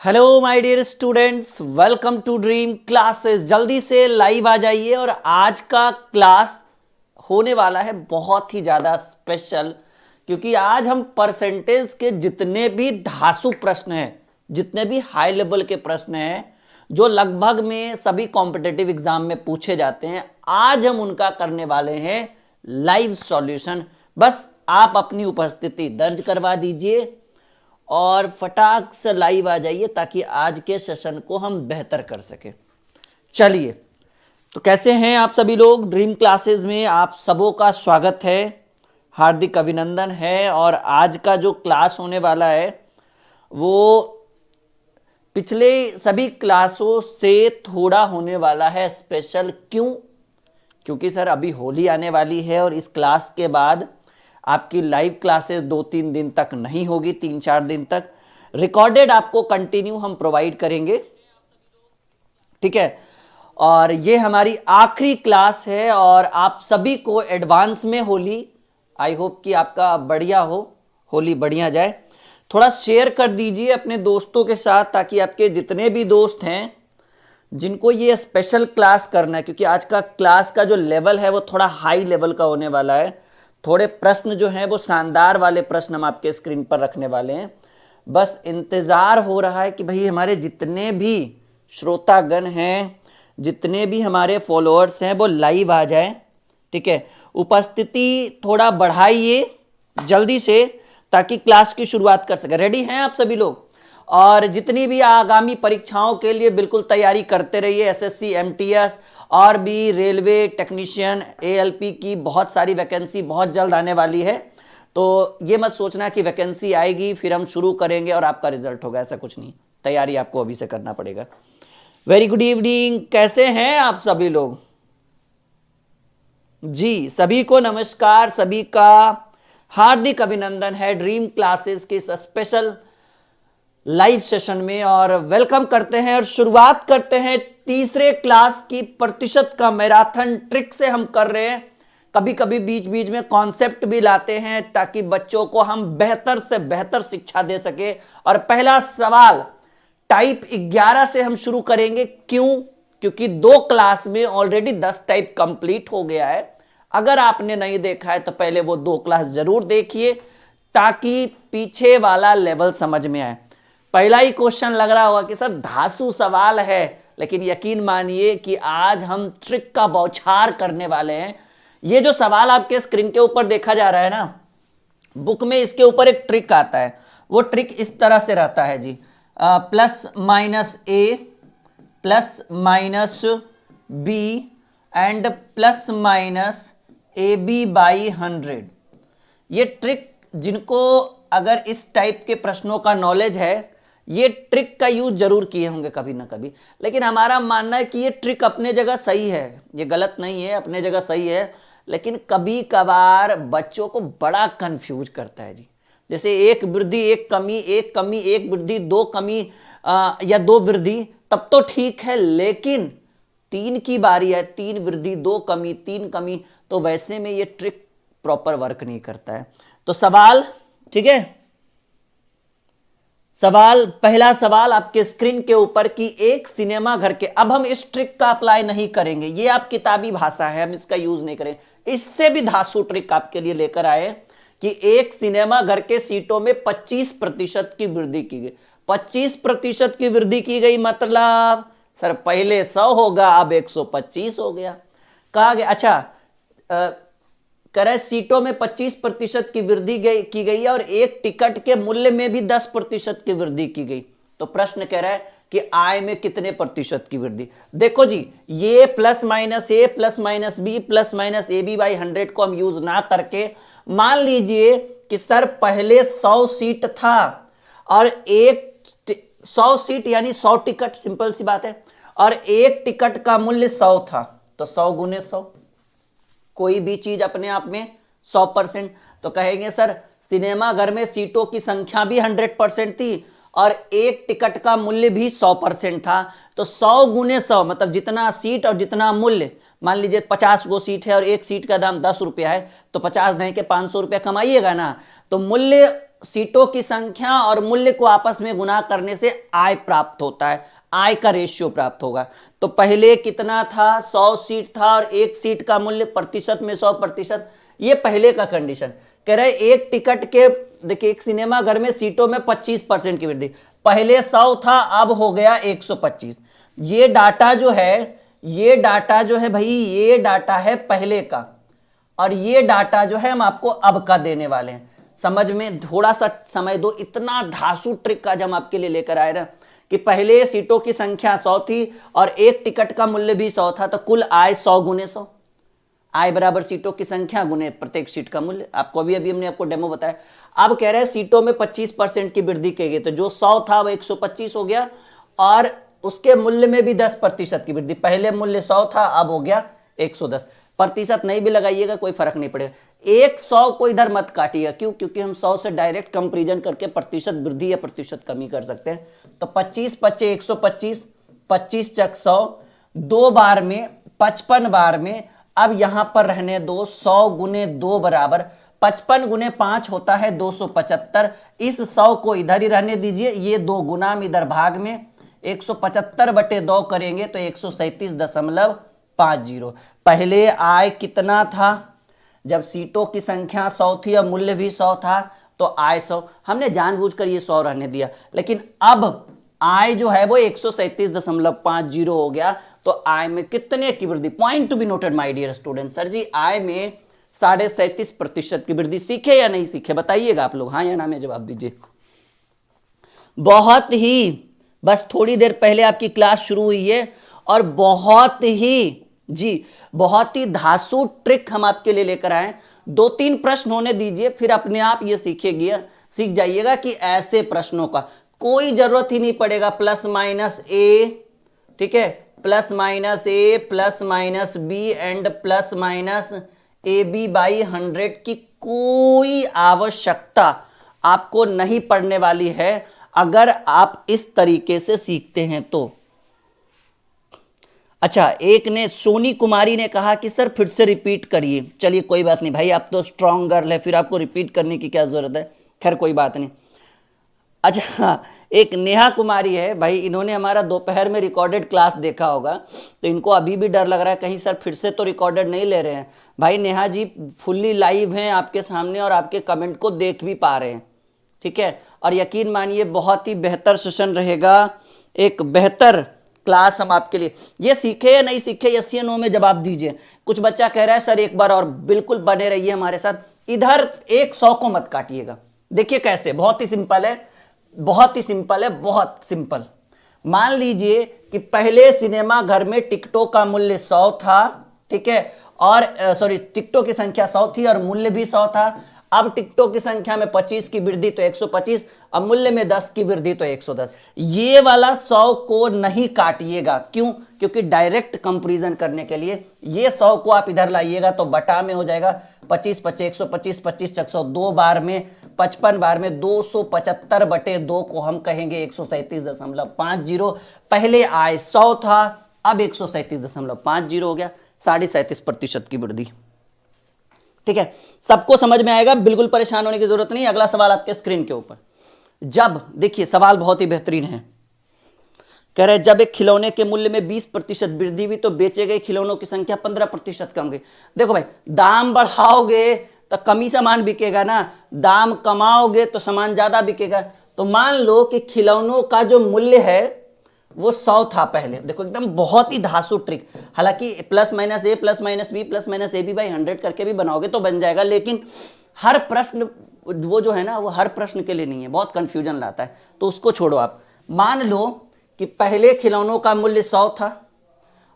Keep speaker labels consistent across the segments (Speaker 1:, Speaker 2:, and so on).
Speaker 1: Hello my dear students, welcome to dream classes. जल्दी से live आ जाइए। और आज का क्लास होने वाला है बहुत ही ज़्यादा स्पेशल, क्योंकि आज हम परसेंटेज के जितने भी धांसू प्रश्न हैं, जितने भी हाई लेवल के प्रश्न हैं जो लगभग में सभी कॉम्पिटिटिव एग्जाम में पूछे जाते हैं, आज हम उनका करने वाले हैं लाइव सॉल्यूशन। बस आप अपनी उपस्थिति दर्ज करवा दीजिए और फटाक से लाइव आ जाइए ताकि आज के सेशन को हम बेहतर कर सकें। चलिए, तो कैसे हैं आप सभी लोग? ड्रीम क्लासेस में आप सबों का स्वागत है, हार्दिक अभिनंदन है। और आज का जो क्लास होने वाला है वो पिछले सभी क्लासों से थोड़ा होने वाला है स्पेशल। क्यों? क्योंकि सर अभी होली आने वाली है और इस क्लास के बाद आपकी लाइव क्लासेस 2-3 दिन तक नहीं होगी, 3-4 दिन तक। रिकॉर्डेड आपको कंटिन्यू हम प्रोवाइड करेंगे, ठीक है। और ये हमारी आखिरी क्लास है और आप सभी को एडवांस में होली, आई होप कि आपका बढ़िया हो, होली बढ़िया जाए। थोड़ा शेयर कर दीजिए अपने दोस्तों के साथ ताकि आपके जितने भी दोस्त हैं जिनको ये स्पेशल क्लास करना है, क्योंकि आज का क्लास का जो लेवल है वो थोड़ा हाई लेवल का होने वाला है। थोड़े प्रश्न जो हैं वो शानदार वाले प्रश्न हम आपके स्क्रीन पर रखने वाले हैं। बस इंतज़ार हो रहा है कि भाई हमारे जितने भी श्रोतागण हैं, जितने भी हमारे फॉलोअर्स हैं वो लाइव आ जाएं, ठीक है। उपस्थिति थोड़ा बढ़ाइए जल्दी से ताकि क्लास की शुरुआत कर सके। रेडी हैं आप सभी लोग? और जितनी भी आगामी परीक्षाओं के लिए बिल्कुल तैयारी करते रहिए। एसएससी, एमटीएस और भी रेलवे टेक्नीशियन, एएलपी की बहुत सारी वैकेंसी बहुत जल्द आने वाली है। तो ये मत सोचना कि वैकेंसी आएगी फिर हम शुरू करेंगे और आपका रिजल्ट होगा, ऐसा कुछ नहीं। तैयारी आपको अभी से करना पड़ेगा। वेरी गुड इवनिंग, कैसे हैं आप सभी लोग? जी, सभी को नमस्कार, सभी का हार्दिक अभिनंदन है ड्रीम क्लासेस के इस स्पेशल लाइव सेशन में। और वेलकम करते हैं और शुरुआत करते हैं तीसरे क्लास की प्रतिशत का मैराथन ट्रिक से हम कर रहे हैं। कभी कभी बीच बीच में कॉन्सेप्ट भी लाते हैं ताकि बच्चों को हम बेहतर से बेहतर शिक्षा दे सके। और पहला सवाल टाइप 11 से हम शुरू करेंगे। क्यों? क्योंकि 2 क्लास में ऑलरेडी 10 टाइप कंप्लीट हो गया है। अगर आपने नहीं देखा है तो पहले वो 2 क्लास जरूर देखिए ताकि पीछे वाला लेवल समझ में आए। पहला ही क्वेश्चन लग रहा होगा कि सर धांसू सवाल है, लेकिन यकीन मानिए कि आज हम ट्रिक का बौछार करने वाले हैं। ये जो सवाल आपके स्क्रीन के ऊपर देखा जा रहा है ना, बुक में इसके ऊपर एक ट्रिक आता है। वो ट्रिक इस तरह से रहता है जी, plus minus A plus minus B and plus minus A B by 100। ये ट्रिक जिनको अगर इस टाइप के प्रश्नों का नॉलेज है, ये ट्रिक का यूज जरूर किए होंगे कभी ना कभी। लेकिन हमारा मानना है कि ये ट्रिक अपने जगह सही है, ये गलत नहीं है, अपने जगह सही है। लेकिन कभी कभार बच्चों को बड़ा कंफ्यूज करता है जी। जैसे एक वृद्धि एक कमी, एक कमी एक वृद्धि, 2 कमी या 2 वृद्धि, तब तो ठीक है। लेकिन 3 की बारी है, 3 वृद्धि 2 कमी 3 कमी, तो वैसे में ये ट्रिक प्रॉपर वर्क नहीं करता है। तो सवाल, ठीक है, सवाल, पहला सवाल आपके स्क्रीन के ऊपर कि एक सिनेमा घर के, अब हम इस ट्रिक का अप्लाई नहीं करेंगे, ये आप किताबी भाषा है, हम इसका यूज नहीं करेंगे। इससे भी धांसू ट्रिक आपके लिए लेकर आए कि एक सिनेमा घर के सीटों में 25% की वृद्धि की गई। 25% की वृद्धि की गई मतलब सर पहले 100 होगा, अब 125 हो गया। कहा गया, अच्छा कह रहे सीटों में 25% की वृद्धि की गई है और एक टिकट के मूल्य में भी 10% की वृद्धि की गई। तो प्रश्न कह रहा है कि आय में कितने प्रतिशत की वृद्धि। देखो जी, ये plus minus A plus minus B plus minus A B by 100 को हम यूज ना करके, मान लीजिए कि सर पहले 100 सीट था और 100 सीट यानी 100 टिकट, सिंपल सी बात है, और एक टिकट का मूल्य 100 था, तो 100 गुने 100। कोई भी चीज अपने आप में 100%, तो कहेंगे सर सिनेमा घर में सीटों की संख्या भी 100% थी और एक टिकट का मूल्य भी 100% था। तो 100 गुने 100 मतलब जितना सीट और जितना मूल्य, मान लीजिए 50 गो सीट है और एक सीट का दाम 10 रुपया है, तो 50 नहीं के 500 रुपया कमाइएगा ना। तो मूल्य सीटों की संख्या और मूल्य को आपस में गुना करने से आय प्राप्त होता है, आय का रेशियो प्राप्त होगा। तो पहले कितना था, 100 सीट था और एक सीट का मूल्य प्रतिशत में 100%, ये पहले का कंडीशन। कह रहे एक टिकट के, देखिए एक सिनेमा घर में सीटों में 25% की वृद्धि, पहले 100 था अब हो गया 125। ये डाटा जो है, ये डाटा जो है भाई, ये डाटा है पहले का, और ये डाटा जो है हम आपको अब का देने वाले हैं। समझ में थोड़ा सा समय दो, इतना धांसू ट्रिक आज हम आपके लिए लेकर आए ना कि पहले सीटों की संख्या 100 थी और एक टिकट का मूल्य भी 100 था, तो कुल आय 100 गुने 100, आय बराबर सीटों की संख्या गुने प्रत्येक सीट का मूल्य। आपको अभी हमने आपको डेमो बताया। अब कह रहे हैं सीटों में 25% की वृद्धि की गई, तो जो 100 था वो 125 हो गया और उसके मूल्य में भी 10% की वृद्धि, पहले मूल्य 100 था अब हो गया 110। प्रतिशत नहीं भी लगाइएगा कोई फर्क नहीं पड़ेगा, 100 को इधर मत काटिएगा, क्यों? क्योंकि हम 100 से डायरेक्ट कंपैरिजन करके प्रतिशत वृद्धि या प्रतिशत कमी कर सकते हैं। तो 25 पच्चे 125, 25 चक 100, 2 बार में 55 बार में, अब यहां पर रहने दो 100 गुने 2 बराबर 55 गुने 5 होता है 275। इस 100 को इधर ही रहने दीजिए, ये 2 गुना में इधर भाग में 175 बटे 2 करेंगे तो 137.50। पहले आय कितना था, जब सीटों की संख्या 100 थी और मूल्य भी 100 था, तो आय 100, हमने जानबूझकर ये 100 रहने दिया, लेकिन अब आय जो है वो 137.50 हो गया। तो आय में कितने की वृद्धि, point to be noted my dear student. Sir जी आय में 37.5% की वृद्धि, सीखे या नहीं सीखे बताइएगा आप लोग, हाँ या ना में जवाब दीजिए। बहुत ही, बस थोड़ी देर पहले आपकी क्लास शुरू हुई है और बहुत ही जी, बहुत ही धांसू ट्रिक हम आपके लिए लेकर आए। 2-3 प्रश्न होने दीजिए, फिर अपने आप ये सीख जाइएगा कि ऐसे प्रश्नों का कोई जरूरत ही नहीं पड़ेगा प्लस माइनस ए, ठीक है, plus minus A plus minus B and plus minus A B by 100 की कोई आवश्यकता आपको नहीं पड़ने वाली है अगर आप इस तरीके से सीखते हैं तो। अच्छा, एक ने, सोनी कुमारी ने कहा कि सर फिर से रिपीट करिए। चलिए कोई बात नहीं भाई, आप तो स्ट्रॉन्ग गर्ल है, फिर आपको रिपीट करने की क्या जरूरत है, खैर कोई बात नहीं। अच्छा, एक नेहा कुमारी है भाई, इन्होंने हमारा दोपहर में रिकॉर्डेड क्लास देखा होगा, तो इनको अभी भी डर लग रहा है कहीं सर फिर से तो रिकॉर्डेड नहीं ले रहे हैं। भाई नेहा जी फुल्ली लाइव हैं आपके सामने और आपके कमेंट को देख भी पा रहे हैं, ठीक है, और यकीन मानिए बहुत ही बेहतर सेशन रहेगा, एक बेहतर क्लास हम आपके लिए। ये सीखे या नहीं सीखे, यस या नो में जवाब दीजिए। कुछ बच्चा कह रहा है सर एक बार और, बिल्कुल बने रहिए हमारे साथ। इधर 100 को मत काटिएगा, देखिए कैसे, बहुत ही सिंपल है, बहुत ही सिंपल है, बहुत सिंपल। मान लीजिए कि पहले सिनेमा घर में टिकटों का मूल्य 100 था, ठीक है, और टिकटों की संख्या 100 थी और मूल्य भी 100 था। अब टिकटों की संख्या में 25 की वृद्धि तो 125, अब मूल्य में 10 की वृद्धि तो 110। ये वाला 100 को नहीं काटिएगा, क्यों? क्योंकि डायरेक्ट कंपैरिजन करने के लिए ये 100 को आप इधर लाइएगा तो बटा में हो जाएगा 25 पच्चे 125, 25 चक 100, 2 बार में 55 बार में 275 बटे 2 को हम कहेंगे 137.50। पहले आय 100 था, अब 137.50 हो गया, 37.5% की वृद्धि। ठीक है, सबको समझ में आएगा, बिल्कुल परेशान होने की जरूरत नहीं। अगला सवाल आपके स्क्रीन के ऊपर, जब, देखिए सवाल बहुत ही बेहतरीन है, कह रहे जब एक खिलौने के मूल्य में 20% वृद्धि हुई तो बेचे गए खिलौनों की संख्या 15% कम गई। देखो भाई, दाम बढ़ाओगे तो कम ही सामान बिकेगा ना, दाम कमाओगे तो सामान ज्यादा बिकेगा। तो मान लो कि खिलौनों का जो मूल्य है वो 100 था पहले, देखो एकदम बहुत ही धांसू ट्रिक, हालांकि plus minus A plus minus B plus minus A B by 100 करके भी बनाओगे तो बन जाएगा, लेकिन हर प्रश्न वो जो है ना, वो हर प्रश्न के लिए नहीं है, बहुत कंफ्यूजन लाता है, तो उसको छोड़ो आप। मान लो कि पहले खिलौनों का मूल्य 100 था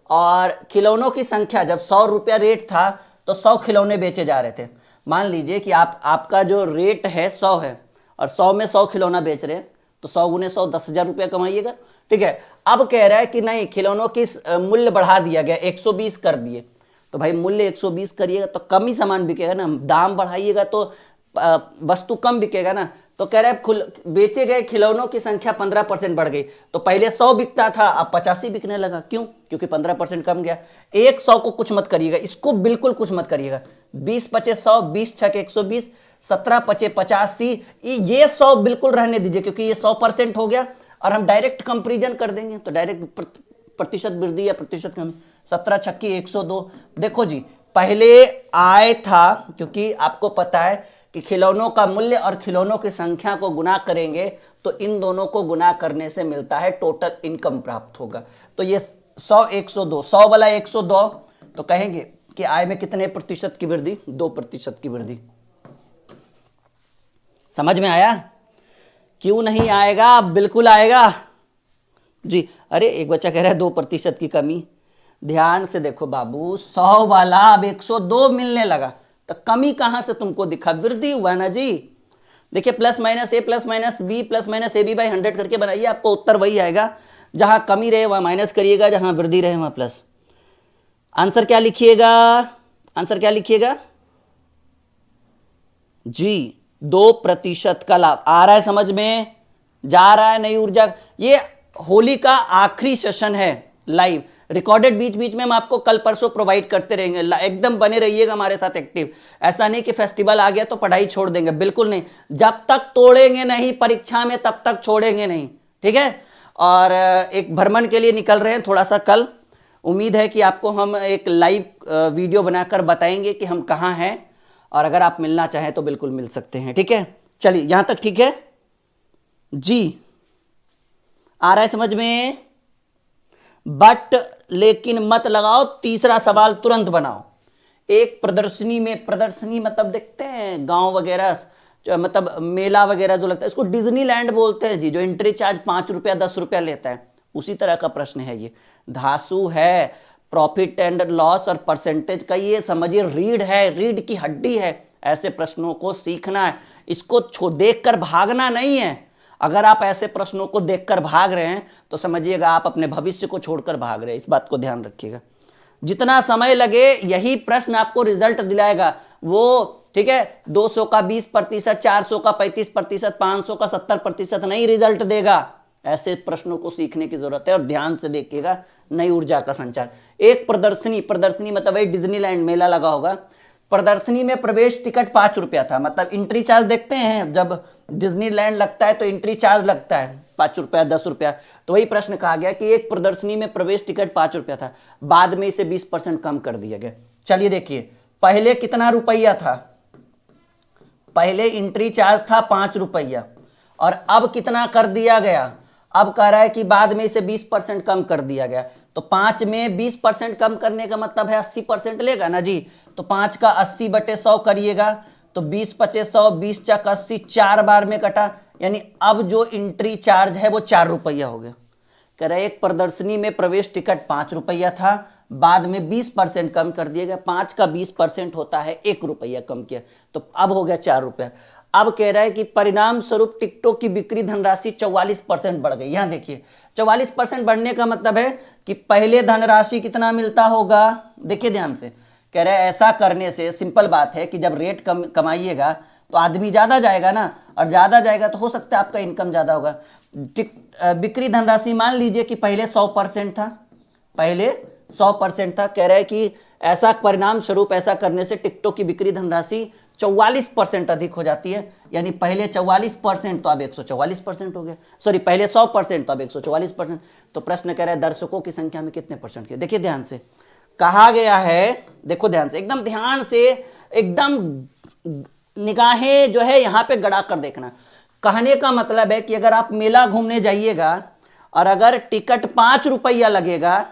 Speaker 1: और खिलौनों की संख्या, जब 100 रुपया रेट था तो 100 खिलौने बेचे जा रहे थे। मान लीजिए कि आपका जो रेट है 100 है और 100 में 100 खिलौना बेच रहे हैं, तो 100 गुने 100 10,000 रुपया कमाइएगा, ठीक है। अब कह रहा है कि नहीं, खिलौनों की मूल्य बढ़ा दिया गया, 120 कर दिए, तो भाई मूल्य 120 करिएगा तो कम ही सामान बिकेगा ना, दाम बढ़ाइएगा तो वस्तु कम बिकेगा ना। तो कह रहा है बेचे गए खिलौनों की संख्या 15% बढ़ गई, तो पहले 100 बिकता था अब 85 बिकने लगा, क्यों? क्योंकि 15% कम गया। 100 को कुछ मत करिएगा, इसको बिल्कुल कुछ मत करिएगा, 20 पचे 100, 20 छक 120, 17 पचे 85, ये 100 बिल्कुल रहने दीजिए क्योंकि ये 100% हो गया और हम डायरेक्ट कंपेरिजन कर देंगे तो डायरेक्ट प्रतिशत वृद्धि या प्रतिशत कमी। 17 छक्की 102। देखो जी, पहले आय था, क्योंकि आपको पता है कि खिलौनों का मूल्य और खिलौनों की संख्या को गुना करेंगे तो इन दोनों को गुना करने से मिलता है टोटल इनकम प्राप्त होगा। तो ये 100 102, 100 वाला 102, तो कहेंगे कि आय में कितने प्रतिशत की वृद्धि? 2% की वृद्धि। समझ में आया? क्यों नहीं आएगा? बिल्कुल आएगा जी। अरे एक बच्चा कह रहा है 2% की कमी। ध्यान से देखो बाबू, 100 वाला अब 102 मिलने लगा तो कमी कहां से तुमको दिखा? वृद्धि हुआ ना जी। देखिए plus minus A plus minus B plus minus A B by 100 करके बनाइए, आपको उत्तर वही आएगा। जहां कमी रहे वहां माइनस करिएगा, जहां वृद्धि रहे वहां प्लस। आंसर क्या लिखिएगा? आंसर क्या लिखिएगा जी? 2% का लाभ आ रहा है, समझ में जा रहा है? नई ऊर्जा, ये होली का आखिरी सेशन है लाइव, रिकॉर्डेड बीच बीच में हम आपको कल परसों प्रोवाइड करते रहेंगे। एकदम बने रहिएगा हमारे साथ एक्टिव। ऐसा नहीं कि फेस्टिवल आ गया तो पढ़ाई छोड़ देंगे, बिल्कुल नहीं। जब तक तोड़ेंगे नहीं परीक्षा में तब तक छोड़ेंगे नहीं, ठीक है? और एक भ्रमण के लिए निकल रहे हैं थोड़ा सा कल। उम्मीद है कि आपको हम एक लाइव वीडियो बनाकर बताएंगे कि हम कहाँ हैं, और अगर आप मिलना चाहें तो बिल्कुल मिल सकते हैं, ठीक है? चलिए यहां तक ठीक है जी? आ रहा है समझ में? बट लेकिन मत लगाओ, तीसरा सवाल तुरंत बनाओ। एक प्रदर्शनी में, प्रदर्शनी मतलब देखते हैं गांव वगैरह, मतलब मेला वगैरह जो लगता है, इसको डिज्नीलैंड बोलते हैं जी, जो एंट्री चार्ज 5 रुपया 10 रुपया लेता है, उसी तरह का प्रश्न है ये। धासु है, प्रॉफिट एंड लॉस और परसेंटेज का ये समझिए रीढ़ है, रीढ़ की हड्डी है। ऐसे प्रश्नों को सीखना है, इसको देखकर भागना नहीं है। अगर आप ऐसे प्रश्नों को देखकर भाग रहे हैं तो समझिएगा आप अपने भविष्य को छोड़कर भाग रहे हैं। इस बात को ध्यान रखिएगा। जितना समय लगे यही प्रश्न आपको रिजल्ट दिलाएगा वो, ठीक है? 200 का 20%, 400 का 35%, 500 का 70% नहीं रिजल्ट देगा। ऐसे प्रश्नों को सीखने की जरूरत है और ध्यान से देखिएगा। नई ऊर्जा का संचार। एक प्रदर्शनी, प्रदर्शनी मतलब वही डिज्नीलैंड मेला लगा होगा। प्रदर्शनी में प्रवेश टिकट 5 रुपया था, मतलब एंट्री चार्ज देखते हैं जब डिज्नीलैंड लगता है तो एंट्री चार्ज लगता है 5 रुपया 10 रुपया। तो वही प्रश्न कहा गया कि एक प्रदर्शनी में प्रवेश टिकट 5 रुपया था, बाद में इसे 20% कम कर दिया गया। चलिए देखिए, पहले कितना रुपया था? पहले एंट्री चार्ज था 5 रुपया और अब कितना कर दिया गया? अब कह रहा है कि बाद में इसे 20% कम कर दिया गया। तो 5 में 20% कम करने का मतलब है 80% लेगा ना जी। तो 5 का 80/100 करिएगा तो 20 पचे 100, 20 चक 80, 4 बार में कटा, यानी अब जो एंट्री चार्ज है वो 4 रुपया हो गया। कह रहे एक प्रदर्शनी में प्रवेश टिकट 5 रुपया था, बाद में 20% कम कर दिया गया। 5 का 20% होता है 1 रुपया कम किया, तो अब हो गया 4 रुपया। अब कह रहा है कि परिणाम स्वरूप टिकटों की बिक्री धनराशि 44% बढ़ गई। यहां देखिए 44% बढ़ने का मतलब है कि पहले धनराशि कितना मिलता होगा? देखिए ध्यान से, कह रहा है ऐसा करने से सिंपल बात है कि जब रेट कमाइएगा तो आदमी ज्यादा जाएगा ना, और ज्यादा जाएगा तो हो सकता है आपका इनकम ज्यादा होगा। बिक्री धनराशि मान लीजिए कि पहले 100% था, पहले 100% था। कह रहा है कि ऐसा परिणाम स्वरूप ऐसा करने से टिकटों की बिक्री धनराशि 44% अधिक हो जाती है, यानी पहले 44% तो अब 144% हो गया। सॉरी, पहले 100% तो अब 144%। तो प्रश्न कह रहा है दर्शकों की संख्या में कितने परसेंट की? देखिए ध्यान से कहा गया है, देखो ध्यान से, एकदम ध्यान से, एकदम निगाहें जो है यहां पे गड़ा कर देखना। कहने का मतलब है कि अगर आप मेला घूमने जाइएगा और अगर टिकट 5 रुपया लगेगा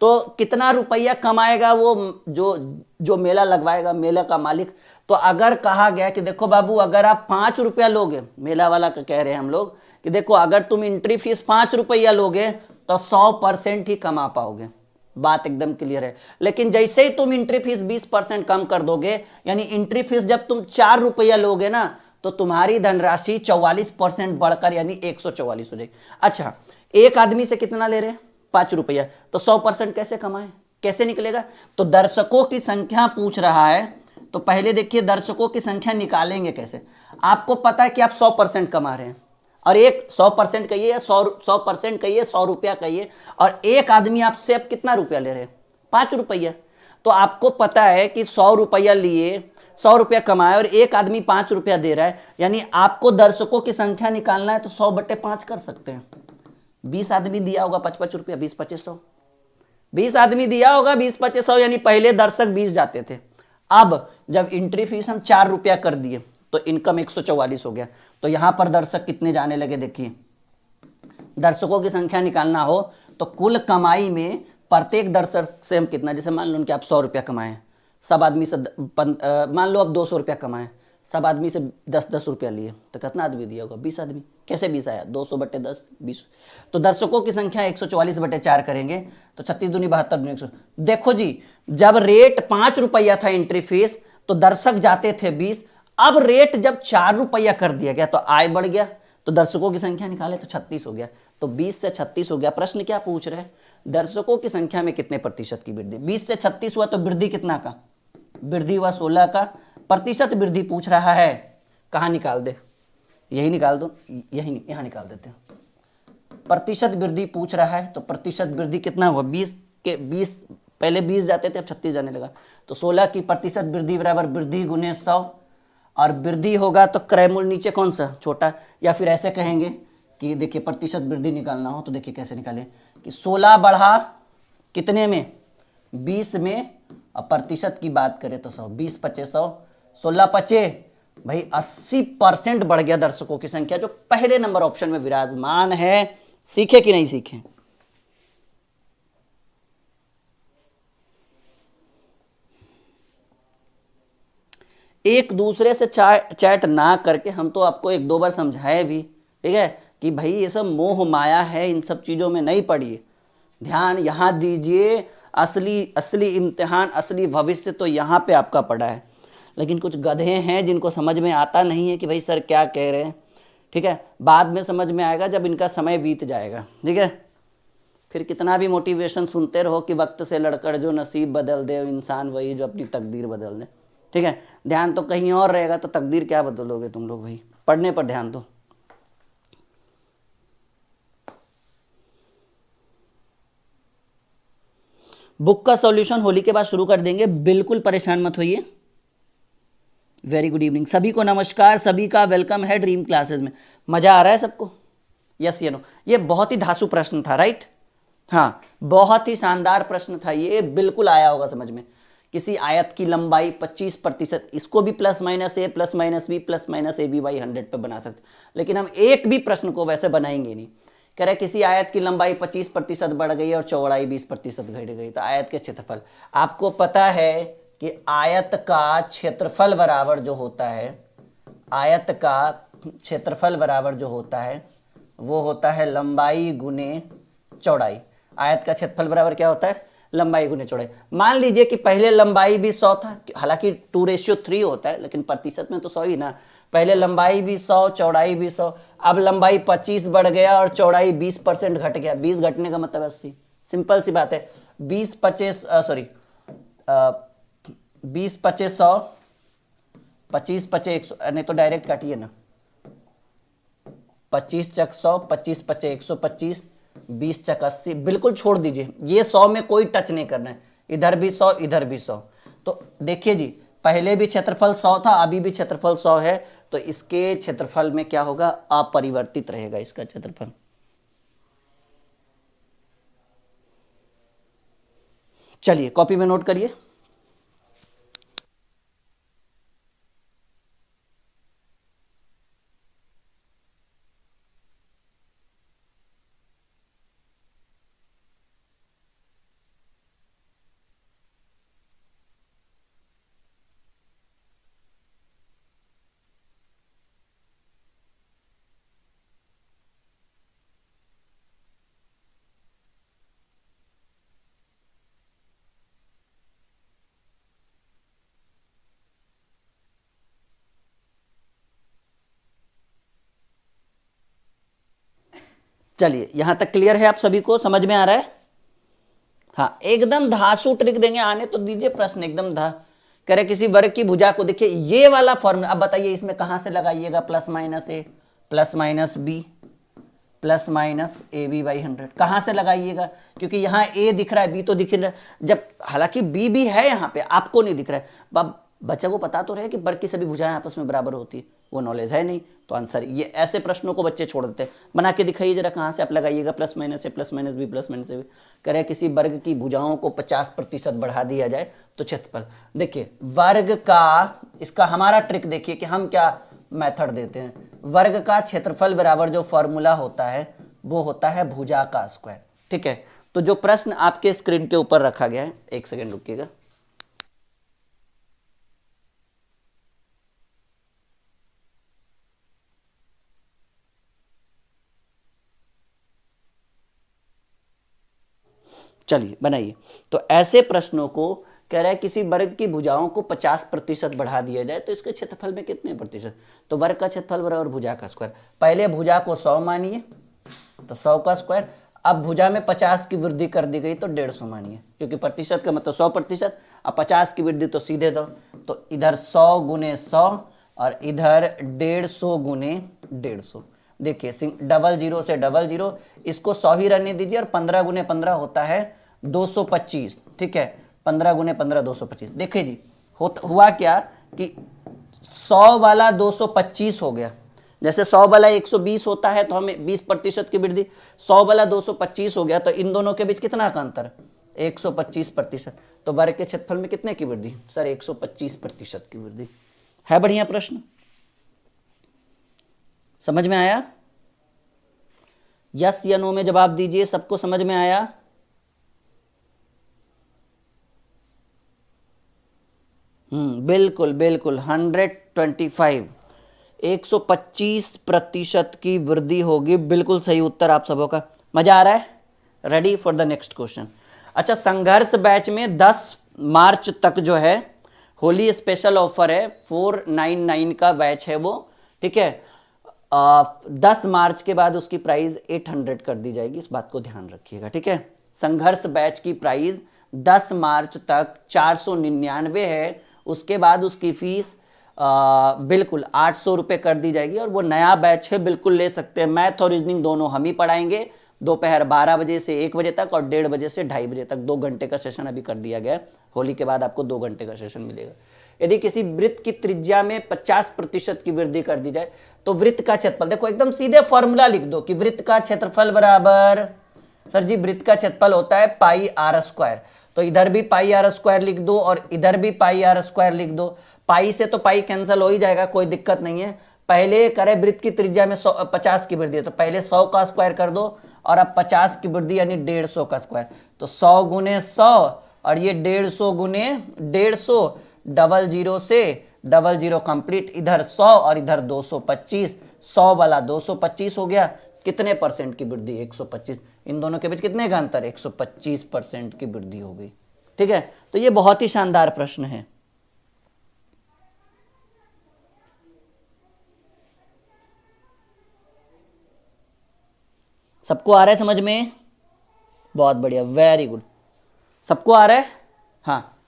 Speaker 1: तो कितना रुपया कमाएगा वो जो मेला लगवाएगा, मेला का मालिक। तो अगर कहा गया कि देखो बाबू अगर आप 5 रुपया लोगे, मेला वाला का कह रहे हैं हम लोग कि देखो अगर तुम एंट्री फीस 5 रुपया लोगे तो 100% ही कमा पाओगे। बात एकदम क्लियर है। लेकिन जैसे ही तुम एंट्री फीस 20% कम कर दोगे, यानी एंट्री फीस जब तुम 4 रुपया लोगे ना तो तुम्हारी धनराशि 44% बढ़कर यानी 144 हो जाएगी। अच्छा, एक आदमी से कितना ले रहे हैं? 5 रुपया, तो 100% कैसे कमाए, कैसे निकलेगा? तो दर्शकों की संख्या पूछ रहा है, तो पहले देखिए दर्शकों की संख्या निकालेंगे कैसे। आपको पता है कि आप 100% कमा रहे हैं और एक 100% कहिए, 100% कहिए, 100 रुपया कहिए, और एक आदमी आपसे अब कितना रुपया ले रहे हैं? 5 रुपया। तो आपको पता है कि 100 रुपया लिए 100 रुपया कमाया और एक आदमी 5 रुपया दे रहा है, यानी आपको दर्शकों की संख्या निकालना है तो 100/5 कर सकते हैं। 20 आदमी दिया होगा 5-5 रुपया, 20-25-100, 20 आदमी दिया होगा 20-25-100, यानी पहले दर्शक 20 जाते थे। अब जब एंट्री फीस हम 4 रुपया कर दिए तो इनकम 144 हो गया। तो यहां पर दर्शक कितने जाने लगे, देखिए दर्शकों की संख्या निकालना हो तो कुल कमाई में प्रत्येक दर्शक से हम कितना, जैसे मान लो कि आप 100 रुपया कमाए, सब आदमी से मान लो अब 200 रुपया कमाए, सब आदमी से 10-10 रुपया लिए, तो कितना आदमी दिया होगा, 20 आदमी। कैसे 20 आया, 200/10 20। तो दर्शकों की संख्या 144/4 करेंगे तो 36 दूनी 72 दूनी 100। देखो जी, जब रेट 5 रुपया था एंट्री फीस तो दर्शक जाते थे 20, अब रेट जब 4 रुपया कर दिया गया तो आय बढ़ गया, तो दर्शकों की संख्या निकाले तो 36 हो गया। तो 20 से 36 हो गया। प्रश्न क्या पूछ रहे हैं, दर्शकों की संख्या में कितने प्रतिशत की वृद्धि। 20 से 36 हुआ तो वृद्धि कितना का, वृद्धि हुआ 16 का। प्रतिशत वृद्धि पूछ रहा है, कहाँ निकाल दे, यही निकाल दो, यही यहाँ निकाल देते हैं। प्रतिशत वृद्धि पूछ रहा है तो प्रतिशत वृद्धि कितना हुआ, 20 पहले 20 जाते थे अब 36 जाने लगा, तो 16 की प्रतिशत वृद्धि बराबर वृद्धि गुने 100, और वृद्धि होगा तो क्रय मूल्य नीचे कौन सा, छोटा। या फिर ऐसे कहेंगे कि देखिए प्रतिशत वृद्धि निकालना हो तो देखिए कैसे निकालें कि 16 बढ़ा कितने में, 20 में, और प्रतिशत की बात करें तो 100, 20-25-100, 16-5 भाई 80% बढ़ गया दर्शकों की संख्या, जो पहले नंबर ऑप्शन में विराजमान है। सीखे कि नहीं सीखे। एक दूसरे से चैट ना करके हम तो आपको 1-2 बार समझाए भी, ठीक है, कि भाई ये सब मोह माया है, इन सब चीज़ों में नहीं पड़िए, ध्यान यहाँ दीजिए। असली इम्तिहान, असली भविष्य तो यहाँ पे आपका पड़ा है। लेकिन कुछ गधे हैं जिनको समझ में आता नहीं है कि भाई सर क्या कह रहे हैं, ठीक है, बाद में समझ में आएगा जब इनका समय बीत जाएगा, ठीक है। फिर कितना भी मोटिवेशन सुनते रहो कि वक्त से लड़कर जो नसीब बदल दे इंसान वही जो अपनी तकदीर बदल दे, ठीक है, ध्यान तो कहीं और रहेगा तो तकदीर क्या बदलोगे तुम लोग, भाई पढ़ने पर ध्यान दो। बुक का सॉल्यूशन होली के बाद शुरू कर देंगे, बिल्कुल परेशान मत होइए। वेरी गुड इवनिंग सभी को, नमस्कार, सभी का वेलकम है ड्रीम क्लासेस में। मजा आ रहा है सबको, यस या नो। ये बहुत ही धांसू प्रश्न था, राइट, हाँ बहुत ही शानदार प्रश्न था ये, बिल्कुल आया होगा समझ में। किसी आयत की लंबाई 25%, इसको भी +-a +-b +-ab/100 पे बना सकते, लेकिन हम एक भी प्रश्न को वैसे बनाएंगे नहीं। कह रहे किसी आयत की लंबाई 25% बढ़ गई और चौड़ाई 20% घट गई, तो आयत के क्षेत्रफल, आपको पता है कि आयत का क्षेत्रफल बराबर जो होता है, आयत का क्षेत्रफल बराबर जो होता है वो होता है लंबाई गुने चौड़ाई। आयत का क्षेत्रफल बराबर क्या होता है, लंबाई गुने चौड़ाई। मान लीजिए कि पहले लंबाई भी 100 था, हालांकि 2:3 होता है, लेकिन प्रतिशत में तो 100 ही ना। पहले लंबाई भी 100, चौड़ाई भी 100, अब लंबाई 25 बढ़ गया और चौड़ाई 20% घट गया। 20 घटने का मतलब 80, सिंपल सी बात है। 20-25 100, 25-25 100, नहीं तो डायरेक्ट काटिए ना, 25 100, 25 125, 20 80, बिल्कुल छोड़ दीजिए, ये 100 में कोई टच नहीं करना है, इधर भी 100 इधर भी 100। तो देखिए जी, पहले भी क्षेत्रफल 100 था, अभी भी क्षेत्रफल 100 है, तो इसके क्षेत्रफल में क्या होगा, अपरिवर्तित रहेगा इसका क्षेत्रफल। चलिए कॉपी में नोट करिए। चलिए यहां तक क्लियर है, आप सभी को समझ में आ रहा है। हाँ एकदम धांसू ट्रिक देंगे, आने तो दीजिए प्रश्न एकदम कह रहे किसी वर्ग की भुजा को, देखिए ये वाला फॉर्मूला, अब बताइए इसमें कहां से लगाइएगा, +-a +-b +-ab/100, कहां से लगाइएगा, क्योंकि यहाँ a दिख रहा है, b तो दिख रहा है, जब हालांकि b भी है यहाँ पे, आपको नहीं दिख रहा है। अब बच्चा को पता तो रहे कि वर्ग की सभी भुजाएं आपस में बराबर होती है, वो नॉलेज है नहीं, तो आंसर ये ऐसे प्रश्नों को बच्चे छोड़ देते हैं। बना के दिखाइए जरा, कहाँ से आप लगाइएगा, plus minus A plus minus B plus minus A B. कह रहे किसी वर्ग की भुजाओं को 50% बढ़ा दिया जाए तो क्षेत्रफल। देखिए वर्ग का, इसका हमारा ट्रिक देखिए कि हम क्या मेथड देते हैं। वर्ग का क्षेत्रफल बराबर जो फॉर्मूला होता है वो होता है भुजा का स्क्वायर, ठीक है। तो जो प्रश्न आपके स्क्रीन के ऊपर रखा गया है, एक सेकेंड रुकिएगा, चलिए बनाइए। तो ऐसे प्रश्नों को कह रहा है किसी वर्ग की भुजाओं को 50% बढ़ा दिया जाए तो इसके क्षेत्रफल में कितने प्रतिशत, तो वर्ग का क्षेत्रफल बराबर भुजा का स्क्वायर। पहले भुजा को 100 मानिए तो 100 का स्क्वायर, अब भुजा में 50 की वृद्धि कर दी गई तो 150 मानिए, क्योंकि प्रतिशत का मतलब 100%, अब 50 की वृद्धि तो सीधे दो, तो इधर 100 गुने 100 और इधर 150 गुने 150। देखिए 00 से 00, इसको 100 ही रहने दीजिए, और 15 गुने 15 होता है 225, ठीक है। 15 गुने 15 225। देखिए जी हुआ क्या कि 100 वाला 225 हो गया, जैसे 100 वाला 120 होता है तो हमें 20% की वृद्धि, 100 वाला 225 हो गया, तो इन दोनों के बीच कितना का अंतर, 125%। तो वर्ग के क्षेत्रफल में कितने की वृद्धि, सर 125% की वृद्धि है। बढ़िया प्रश्न, समझ में आया? यस या नो में जवाब दीजिए, सबको समझ में आया? बिल्कुल बिल्कुल 125, 125% की वृद्धि होगी, बिल्कुल सही उत्तर आप सबों का। मजा आ रहा है? Ready for the next question. अच्छा, संघर्ष बैच में 10 मार्च तक जो है होली स्पेशल ऑफर है, 499 का बैच है वो, ठीक है। 10 मार्च के बाद उसकी प्राइस 800 कर दी जाएगी, इस बात को ध्यान रखिएगा, ठीक है। संघर्ष बैच की प्राइस 10 मार्च तक 499 है, उसके बाद उसकी फीस बिल्कुल 800 रुपये कर दी जाएगी, और वो नया बैच है, बिल्कुल ले सकते हैं। मैथ और रीजनिंग दोनों हम ही पढ़ाएंगे, दोपहर 12 बजे से 1 बजे तक और 1:30 बजे से 2:30 बजे तक, 2 घंटे का सेशन अभी कर दिया गया है। होली के बाद आपको 2 घंटे का सेशन मिलेगा। यदि किसी वृत्त की त्रिज्या में 50% की वृद्धि कर दी जाए तो वृत्त का क्षेत्रफल, देखो एकदम सीधे फॉर्मूला लिख दो कि वृत्त का क्षेत्रफल बराबर, सर जी वृत्त का क्षेत्रफल होता है पाई आर स्क्वायर, तो इधर भी पाई आर स्क्वायर लिख दो और इधर भी पाई आर स्क्वायर लिख दो। पाई से तो पाई कैंसिल हो ही जाएगा, कोई दिक्कत नहीं है। पहले करे वृत्त की त्रिज्या में 50 की वृद्धि है, तो पहले 100 का स्क्वायर कर दो, और अब 50 की वृद्धि यानी 150 का स्क्वायर, तो 100 गुने 100 और ये 150 गुने 150, 00 से 00 कंप्लीट, इधर 100 और इधर 225, 100 वाला 225 हो गया, कितने परसेंट की वृद्धि, 125। इन दोनों के बीच कितने का अंतर, 125% की वृद्धि हो गई, ठीक है। तो ये बहुत ही शानदार प्रश्न है। सबको आ रहा है समझ में? बहुत बढ़िया, वेरी गुड, सबको आ रहा है। हाँ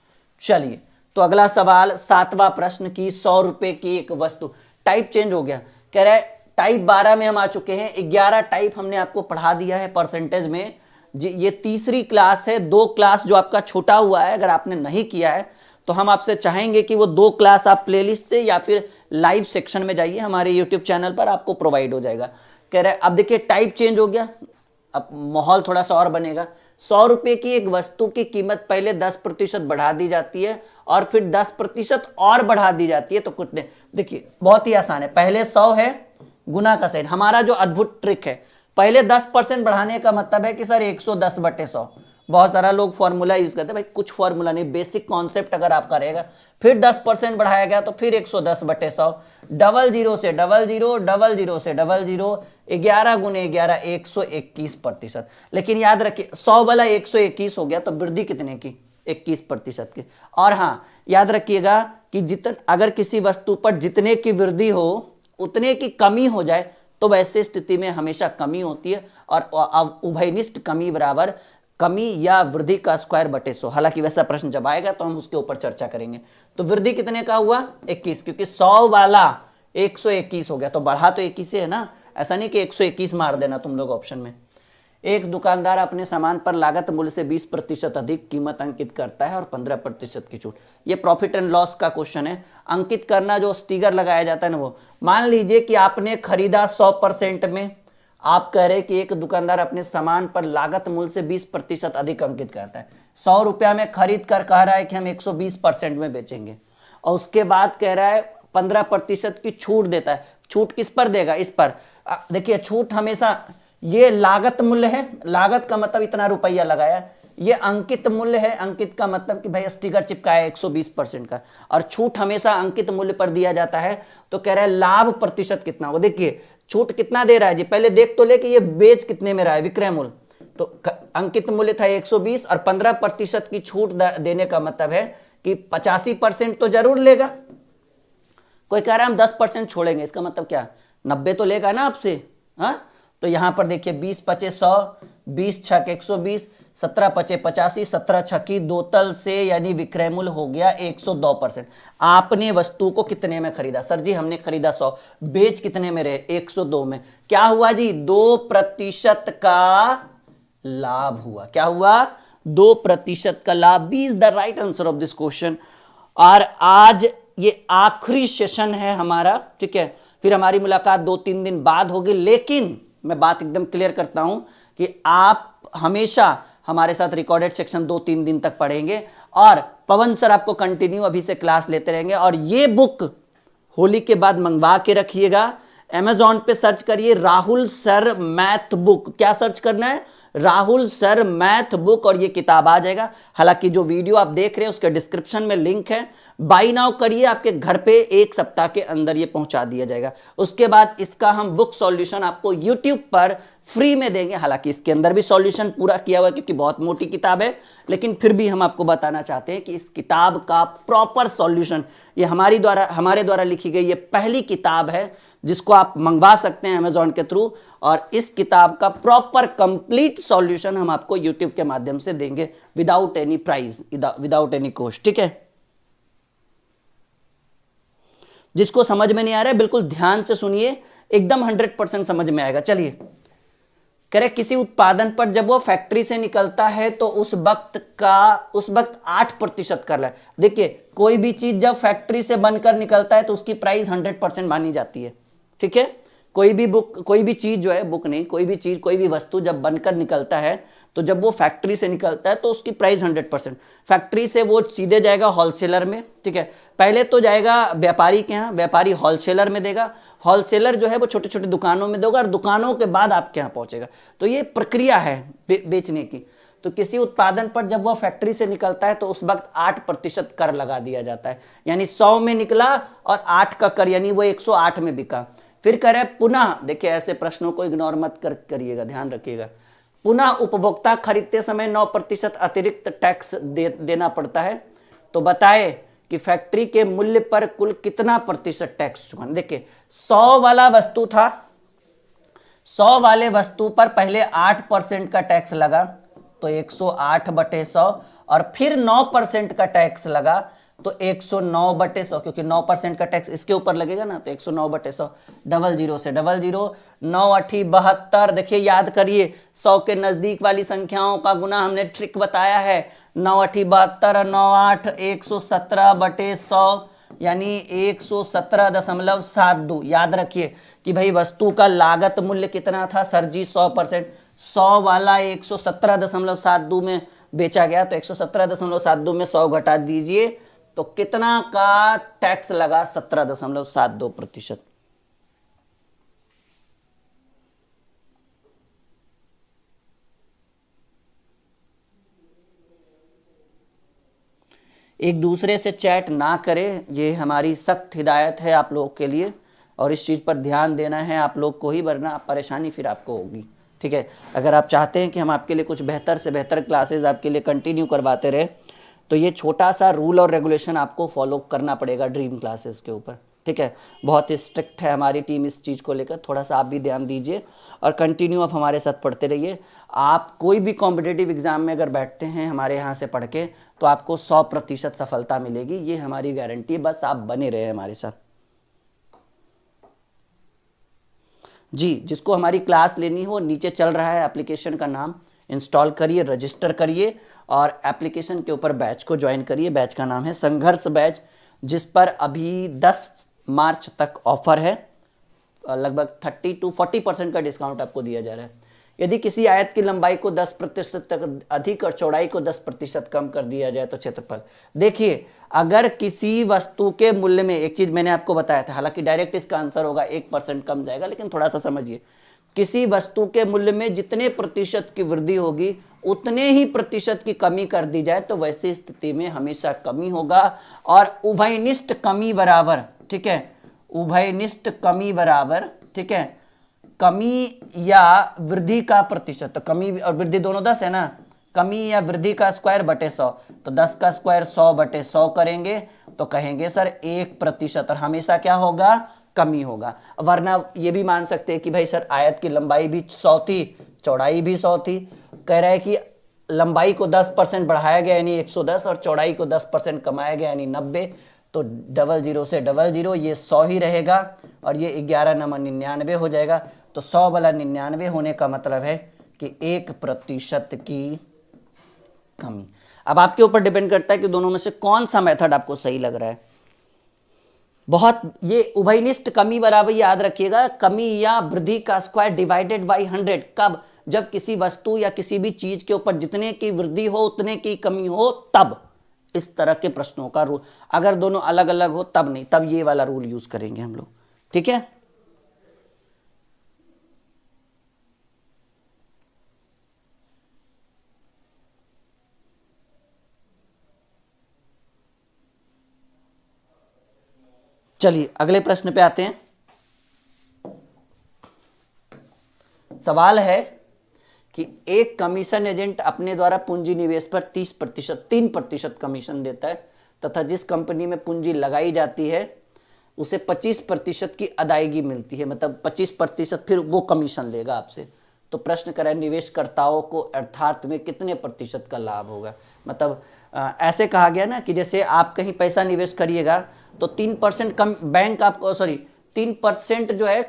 Speaker 1: चलिए, तो अगला सवाल 7वां प्रश्न की 100 रुपए की एक वस्तु, टाइप चेंज हो गया, कह रहा है टाइप 12 में हम आ चुके हैं, 11 टाइप हमने आपको पढ़ा दिया है परसेंटेज में। ये तीसरी क्लास है, 2 क्लास जो आपका छूटा हुआ है, अगर आपने नहीं किया है तो हम आपसे चाहेंगे कि वो 2 क्लास आप प्लेलिस्ट से या फिर लाइव सेक्शन में जाइए, हमारे यूट्यूब चैनल पर आपको प्रोवाइड हो जाएगा। कह रहे अब देखिए टाइप चेंज हो गया, अब माहौल थोड़ा सा और बनेगा। 100 रुपए की एक वस्तु की कीमत पहले 10% बढ़ा दी जाती है और फिर 10% और बढ़ा दी जाती है, तो कितने, देखिए बहुत ही आसान है, पहले 100 है, गुना का साइन, हमारा जो अद्भुत ट्रिक है, पहले 10% बढ़ाने का मतलब है कि सर 110/100। बहुत सारा लोग फॉर्मूला यूज करते हैं, भाई कुछ फॉर्मूला नहीं, बेसिक कॉन्सेप्ट अगर आपका रहेगा, फिर 10% बढ़ाया गया तो फिर 110/100, 00 से 00, 00 से 00, 11 गुने 11, 121%। लेकिन याद रखिए 100 वाला 121 हो गया, तो वृद्धि कितने की, 21% की। और हाँ याद रखिएगा कि अगर किसी वस्तु पर जितने की वृद्धि हो उतने की कमी हो जाए तो वैसे स्थिति में हमेशा कमी होती है, और उभयनिष्ठ कमी बराबर कमी या वृद्धि का स्क्वायर बटे 100। हालांकि वैसा प्रश्न जब आएगा तो हम उसके ऊपर चर्चा करेंगे। तो वृद्धि कितने का हुआ, 21, क्योंकि 100 वाला 121 हो गया, तो बढ़ा तो 21 है ना, ऐसा नहीं कि 121 मार देना तुम लोग ऑप्शन में। एक दुकानदार अपने सामान पर लागत मूल्य से 20% अधिक कीमत अंकित करता है और 15% की छूट। ये प्रॉफिट एंड लॉस का क्वेश्चन है। अंकित करना जो स्टिकर लगाया जाता है ना, वो मान लीजिए कि आपने खरीदा 100% में, आप कह रहे कि एक दुकानदार अपने सामान पर लागत मूल्य से 20% अधिक अंकित करता है। 100 रुपया में खरीद कर कह रहा है कि हम 120% में बेचेंगे, और उसके बाद कह रहा है 15% की छूट देता है। छूट किस पर देगा? इस पर। देखिए छूट हमेशा, ये लागत मूल्य है, लागत का मतलब इतना रुपया लगाया, ये अंकित मूल्य है, अंकित का मतलब कि भाई स्टिकर चिपकाया 120% का, और छूट हमेशा अंकित मूल्य पर दिया जाता है। तो कह रहा है लाभ प्रतिशत कितना हो। देखिए छूट कितना दे रहा है जी, पहले देख तो ले कि ये बेच कितने में रहा है, विक्रय मूल्य। तो अंकित मूल्य था 120 और 15% की छूट देने का मतलब है कि 85% तो जरूर लेगा। कोई कह रहा है हम 10% छोड़ेंगे, इसका मतलब क्या, 90 तो लेगा ना आपसे। हाँ, तो यहां पर देखिए 20 पचे 100, 20 छक 120, 17 पचे 85, 17 छकी 2 तल से, यानी विक्रय मूल्य हो गया 102%। आपने वस्तु को कितने में खरीदा? सर जी हमने खरीदा 100, बेच कितने में रहे? 102 में। क्या हुआ जी? 2% का लाभ हुआ। क्या हुआ? 2% का लाभ। B is the right answer of this question. और आज ये आखिरी सेशन है हमारा, ठीक है, फिर हमारी मुलाकात 2-3 दिन बाद होगी। लेकिन मैं बात एकदम क्लियर करता हूं कि आप हमेशा हमारे साथ रिकॉर्डेड सेक्शन 2-3 दिन तक पढ़ेंगे, और पवन सर आपको कंटिन्यू अभी से क्लास लेते रहेंगे। और ये बुक होली के बाद मंगवा के रखिएगा। Amazon पे सर्च करिए राहुल सर मैथ बुक। क्या सर्च करना है? राहुल सर मैथ बुक, और ये किताब आ जाएगा। हालांकि जो वीडियो आप देख रहे हैं उसके डिस्क्रिप्शन में लिंक है, बाई नाउ करिए, आपके घर पे 1 सप्ताह के अंदर ये पहुंचा दिया जाएगा। उसके बाद इसका हम बुक सॉल्यूशन आपको यूट्यूब पर फ्री में देंगे। हालांकि इसके अंदर भी सॉल्यूशन पूरा किया हुआ है क्योंकि बहुत मोटी किताब है, लेकिन फिर भी हम आपको बताना चाहते हैं कि इस किताब का प्रॉपर सॉल्यूशन, ये हमारे द्वारा लिखी गई ये पहली किताब है जिसको आप मंगवा सकते हैं Amazon के थ्रू, और इस किताब का प्रॉपर कंप्लीट सॉल्यूशन हम आपको YouTube के माध्यम से देंगे without any price, without any cost. ठीक है, जिसको समझ में नहीं आ रहा है बिल्कुल ध्यान से सुनिए, एकदम 100% समझ में आएगा। चलिए, कह रहे किसी उत्पादन पर जब वो फैक्ट्री से निकलता है तो उस वक्त 8% कर रहा है। देखिए कोई भी चीज जब फैक्ट्री से बनकर निकलता है तो उसकी प्राइस 100% मानी जाती है। ठीक है, कोई भी चीज जो है, बुक नहीं, कोई भी चीज, कोई भी वस्तु जब बनकर निकलता है तो जब वो फैक्ट्री से निकलता है तो उसकी प्राइस 100%। फैक्ट्री से वो सीधे जाएगा होलसेलर में। ठीक है, पहले तो जाएगा व्यापारी के यहाँ, व्यापारी होलसेलर में देगा, होलसेलर जो है वो छोटे छोटे दुकानों में देगा, और दुकानों के बाद आपके यहाँ पहुंचेगा। तो ये प्रक्रिया है बेचने की। तो किसी उत्पादन पर जब वह फैक्ट्री से निकलता है तो उस वक्त 8% कर लगा दिया जाता है, यानी 100 में निकला और 8 का कर, यानी वो 108 में बिका। फिर कह रहे पुनः, देखिए ऐसे प्रश्नों को इग्नोर मत करिएगा, ध्यान रखिएगा, पुनः उपभोक्ता खरीदते समय 9% अतिरिक्त टैक्स देना पड़ता है। तो बताए कि फैक्ट्री के मूल्य पर कुल कितना प्रतिशत टैक्स चुकाना। देखिए 100 वाला वस्तु था, 100 वाले वस्तु पर पहले 8% का टैक्स लगा, तो 108/100, और फिर 9% का टैक्स लगा तो 109/100, क्योंकि 9% का टैक्स इसके ऊपर लगेगा ना, तो 109/100, 00 से 00, 9×8 = 72। देखिए याद करिए, 100 के नजदीक वाली संख्याओं का गुना हमने ट्रिक बताया है, 9×8 = 72, 9×8 117/100, यानी 117.72। याद रखिए कि भाई वस्तु का लागत मूल्य कितना था सर जी? 100%। 100 वाला 117.72 में बेचा गया, तो 117.72 में 100 घटा दीजिए तो कितना का टैक्स लगा? 17.72%। एक दूसरे से चैट ना करें, ये हमारी सख्त हिदायत है आप लोगों के लिए, और इस चीज़ पर ध्यान देना है आप लोग को ही, वरना परेशानी फिर आपको होगी। ठीक है, अगर आप चाहते हैं कि हम आपके लिए कुछ बेहतर से बेहतर क्लासेस आपके लिए कंटिन्यू करवाते रहे, तो ये छोटा सा रूल और रेगुलेशन आपको फॉलो करना पड़ेगा ड्रीम क्लासेस के ऊपर। ठीक है, बहुत स्ट्रिक्ट है हमारी टीम इस चीज़ को लेकर, थोड़ा सा आप भी ध्यान दीजिए और कंटिन्यू आप हमारे साथ पढ़ते रहिए। आप कोई भी कॉम्पिटिटिव एग्जाम में अगर बैठते हैं हमारे यहाँ से पढ़ के, तो आपको 100% सफलता मिलेगी, ये हमारी गारंटी। बस आप बने रहे हमारे साथ। जी, जिसको हमारी क्लास लेनी हो, नीचे चल रहा है एप्लीकेशन का नाम, इंस्टॉल करिए, रजिस्टर करिए और एप्लीकेशन के ऊपर बैच को ज्वाइन करिए। बैच का नाम है संघर्ष बैच, जिस पर अभी 10 मार्च तक ऑफर है, लगभग 30 to 40% का डिस्काउंट आपको दिया जा रहा है। यदि किसी आयत की लंबाई को 10% तक अधिक और चौड़ाई को 10% कम कर दिया जाए तो क्षेत्रफल। देखिए, अगर किसी वस्तु के मूल्य में, एक चीज मैंने आपको बताया था, हालांकि डायरेक्ट इसका आंसर होगा 1% कम जाएगा, लेकिन थोड़ा सा समझिए, किसी वस्तु के मूल्य में जितने प्रतिशत की वृद्धि होगी उतने ही प्रतिशत की कमी कर दी जाए तो वैसी स्थिति में हमेशा कमी होगा। और उभयनिष्ठ कमी बराबर, ठीक है, उभयनिष्ठ कमी बराबर, ठीक है, कमी या वृद्धि का प्रतिशत, तो कमी और वृद्धि दोनों 10 है ना, कमी या वृद्धि का स्क्वायर बटे 100, तो 10 का स्क्वायर 100 बटे 100 करेंगे तो कहेंगे सर 1%, और हमेशा क्या होगा, कमी होगा। वरना ये भी मान सकते हैं कि भाई सर आयत की लंबाई भी 100 थी, चौड़ाई भी 100 थी, कह रहा है कि लंबाई को 10% बढ़ाया गया यानी 110 और चौड़ाई को 10% कमाया गया यानी 90, तो 00 से 00 ये 100 ही रहेगा और ये 11 नंबर 99 हो जाएगा। तो 100 वाला 99 होने का मतलब है कि 1% की कमी। अब आपके ऊपर डिपेंड करता है कि दोनों में से कौन सा मेथड आपको सही लग रहा है। बहुत, ये उभयनिष्ठ कमी बराबर याद रखिएगा, कमी या वृद्धि का स्क्वायर डिवाइडेड बाई 100, कब, जब किसी वस्तु या किसी भी चीज के ऊपर जितने की वृद्धि हो उतने की कमी हो तब। इस तरह के प्रश्नों का रूल, अगर दोनों अलग अलग हो तब नहीं, तब ये वाला रूल यूज करेंगे हम लोग, ठीक है। चलिए अगले प्रश्न पे आते हैं। सवाल है कि एक कमीशन एजेंट अपने द्वारा पूंजी निवेश पर 3% कमीशन देता है तथा जिस कंपनी में पूंजी लगाई जाती है उसे 25% की अदायगी मिलती है, मतलब 25% फिर वो कमीशन लेगा आपसे। तो प्रश्न करें निवेशकर्ताओं को अर्थात में कितने प्रतिशत का लाभ होगा। मतलब ऐसे कहा गया ना कि जैसे आप कहीं पैसा निवेश करिएगा तो 3% कम बैंक आपको, सॉरी 3% जो है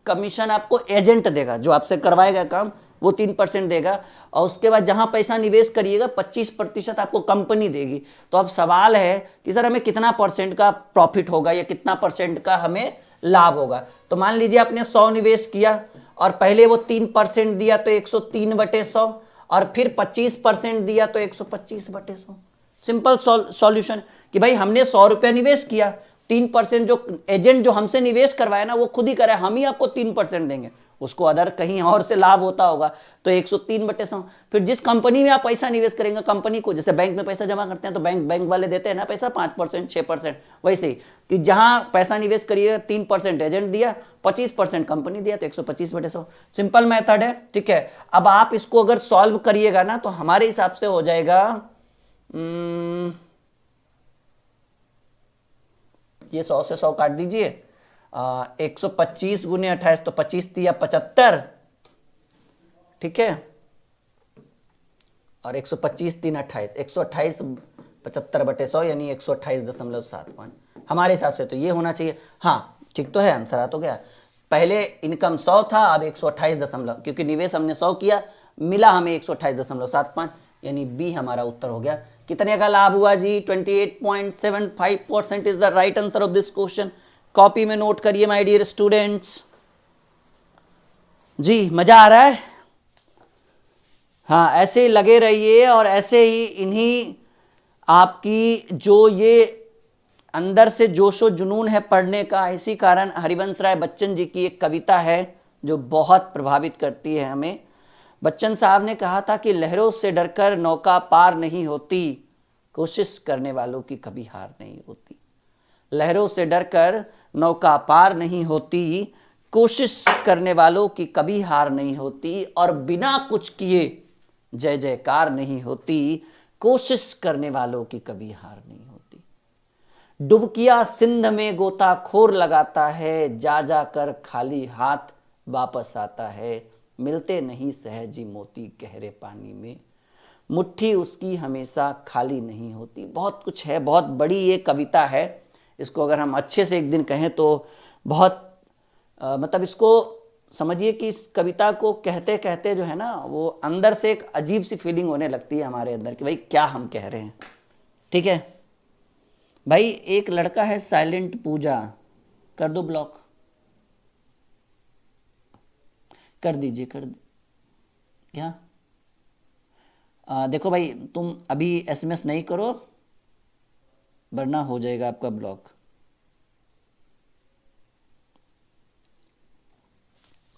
Speaker 1: कमीशन आपको एजेंट देगा, जो आपसे करवाएगा काम वो 3% देगा, और उसके बाद जहां पैसा निवेश करिएगा 25% आपको कंपनी देगी। तो अब सवाल है कि सर हमें कितना परसेंट का प्रॉफिट होगा या कितना परसेंट का हमें लाभ होगा। तो मान लीजिए आपने 100 निवेश किया और पहले वो 3% दिया तो 103/100, और फिर 25% दिया तो 125/100। सिंपल सॉल्यूशन कि भाई हमने 100 रुपया निवेश किया, 3% जो एजेंट जो हमसे निवेश करवाया ना वो खुद ही करे, हम ही आपको 3% देंगे, उसको अदर कहीं और से लाभ होता होगा, तो 103/100। फिर जिस कंपनी में आप पैसा निवेश करेंगे, कंपनी को जैसे बैंक में पैसा जमा करते हैं तो बैंक वाले देते हैं ना पैसा 5% 6%, वैसे ही कि जहां पैसा निवेश करिए 3% एजेंट दिया, 25% कंपनी दिया, तो 125/100। सिंपल मेथड है, ठीक है। अब आप इसको अगर सॉल्व करिएगा ना तो हमारे हिसाब से हो जाएगा ये 100 से 100 काट दीजिए, 125 गुने 28 तो 25 दिया 75, ठीक है, और 125 3 28, 128 75/100 यानी 128.75 हमारे हिसाब से तो ये होना चाहिए। हाँ ठीक तो है, आंसर आ तो गया। पहले इनकम 100 था, अब 128 क्योंकि निवेश हमने 100 किया, मिला हमें 128.75 यानी बी हमारा उत्तर हो गया। कितने का लाभ हुआ जी? 28.75% is the right answer of this question. Copy में नोट करिए माय डियर स्टूडेंट्स। जी मजा आ रहा है? हाँ ऐसे ही लगे रहिए और ऐसे ही इन्हीं आपकी जो ये अंदर से जोशो जुनून है पढ़ने का, इसी कारण हरिवंश राय बच्चन जी की एक कविता है जो बहुत प्रभावित करती है हमें। बच्चन साहब ने कहा था कि लहरों से डरकर नौका पार नहीं होती, कोशिश करने वालों की कभी हार नहीं होती। लहरों से डरकर नौका पार नहीं होती, कोशिश करने वालों की कभी हार नहीं होती, और बिना कुछ किए जय जयकार नहीं होती, कोशिश करने वालों की कभी हार नहीं होती। डुबकिया सिंध में गोताखोर लगाता है, जा जा कर खाली हाथ वापस आता है, मिलते नहीं सहजी मोती गहरे पानी में, मुट्ठी उसकी हमेशा खाली नहीं होती। बहुत कुछ है, बहुत बड़ी ये कविता है, इसको अगर हम अच्छे से एक दिन कहें तो बहुत मतलब इसको समझिए कि इस कविता को कहते कहते जो है ना वो अंदर से एक अजीब सी फीलिंग होने लगती है हमारे अंदर कि भाई क्या हम कह रहे हैं। ठीक है भाई, एक लड़का है साइलेंट पूजा, कर दो ब्लॉक, कर दीजिए, कर क्या देखो भाई, तुम अभी एसएमएस नहीं करो वरना हो जाएगा आपका ब्लॉक।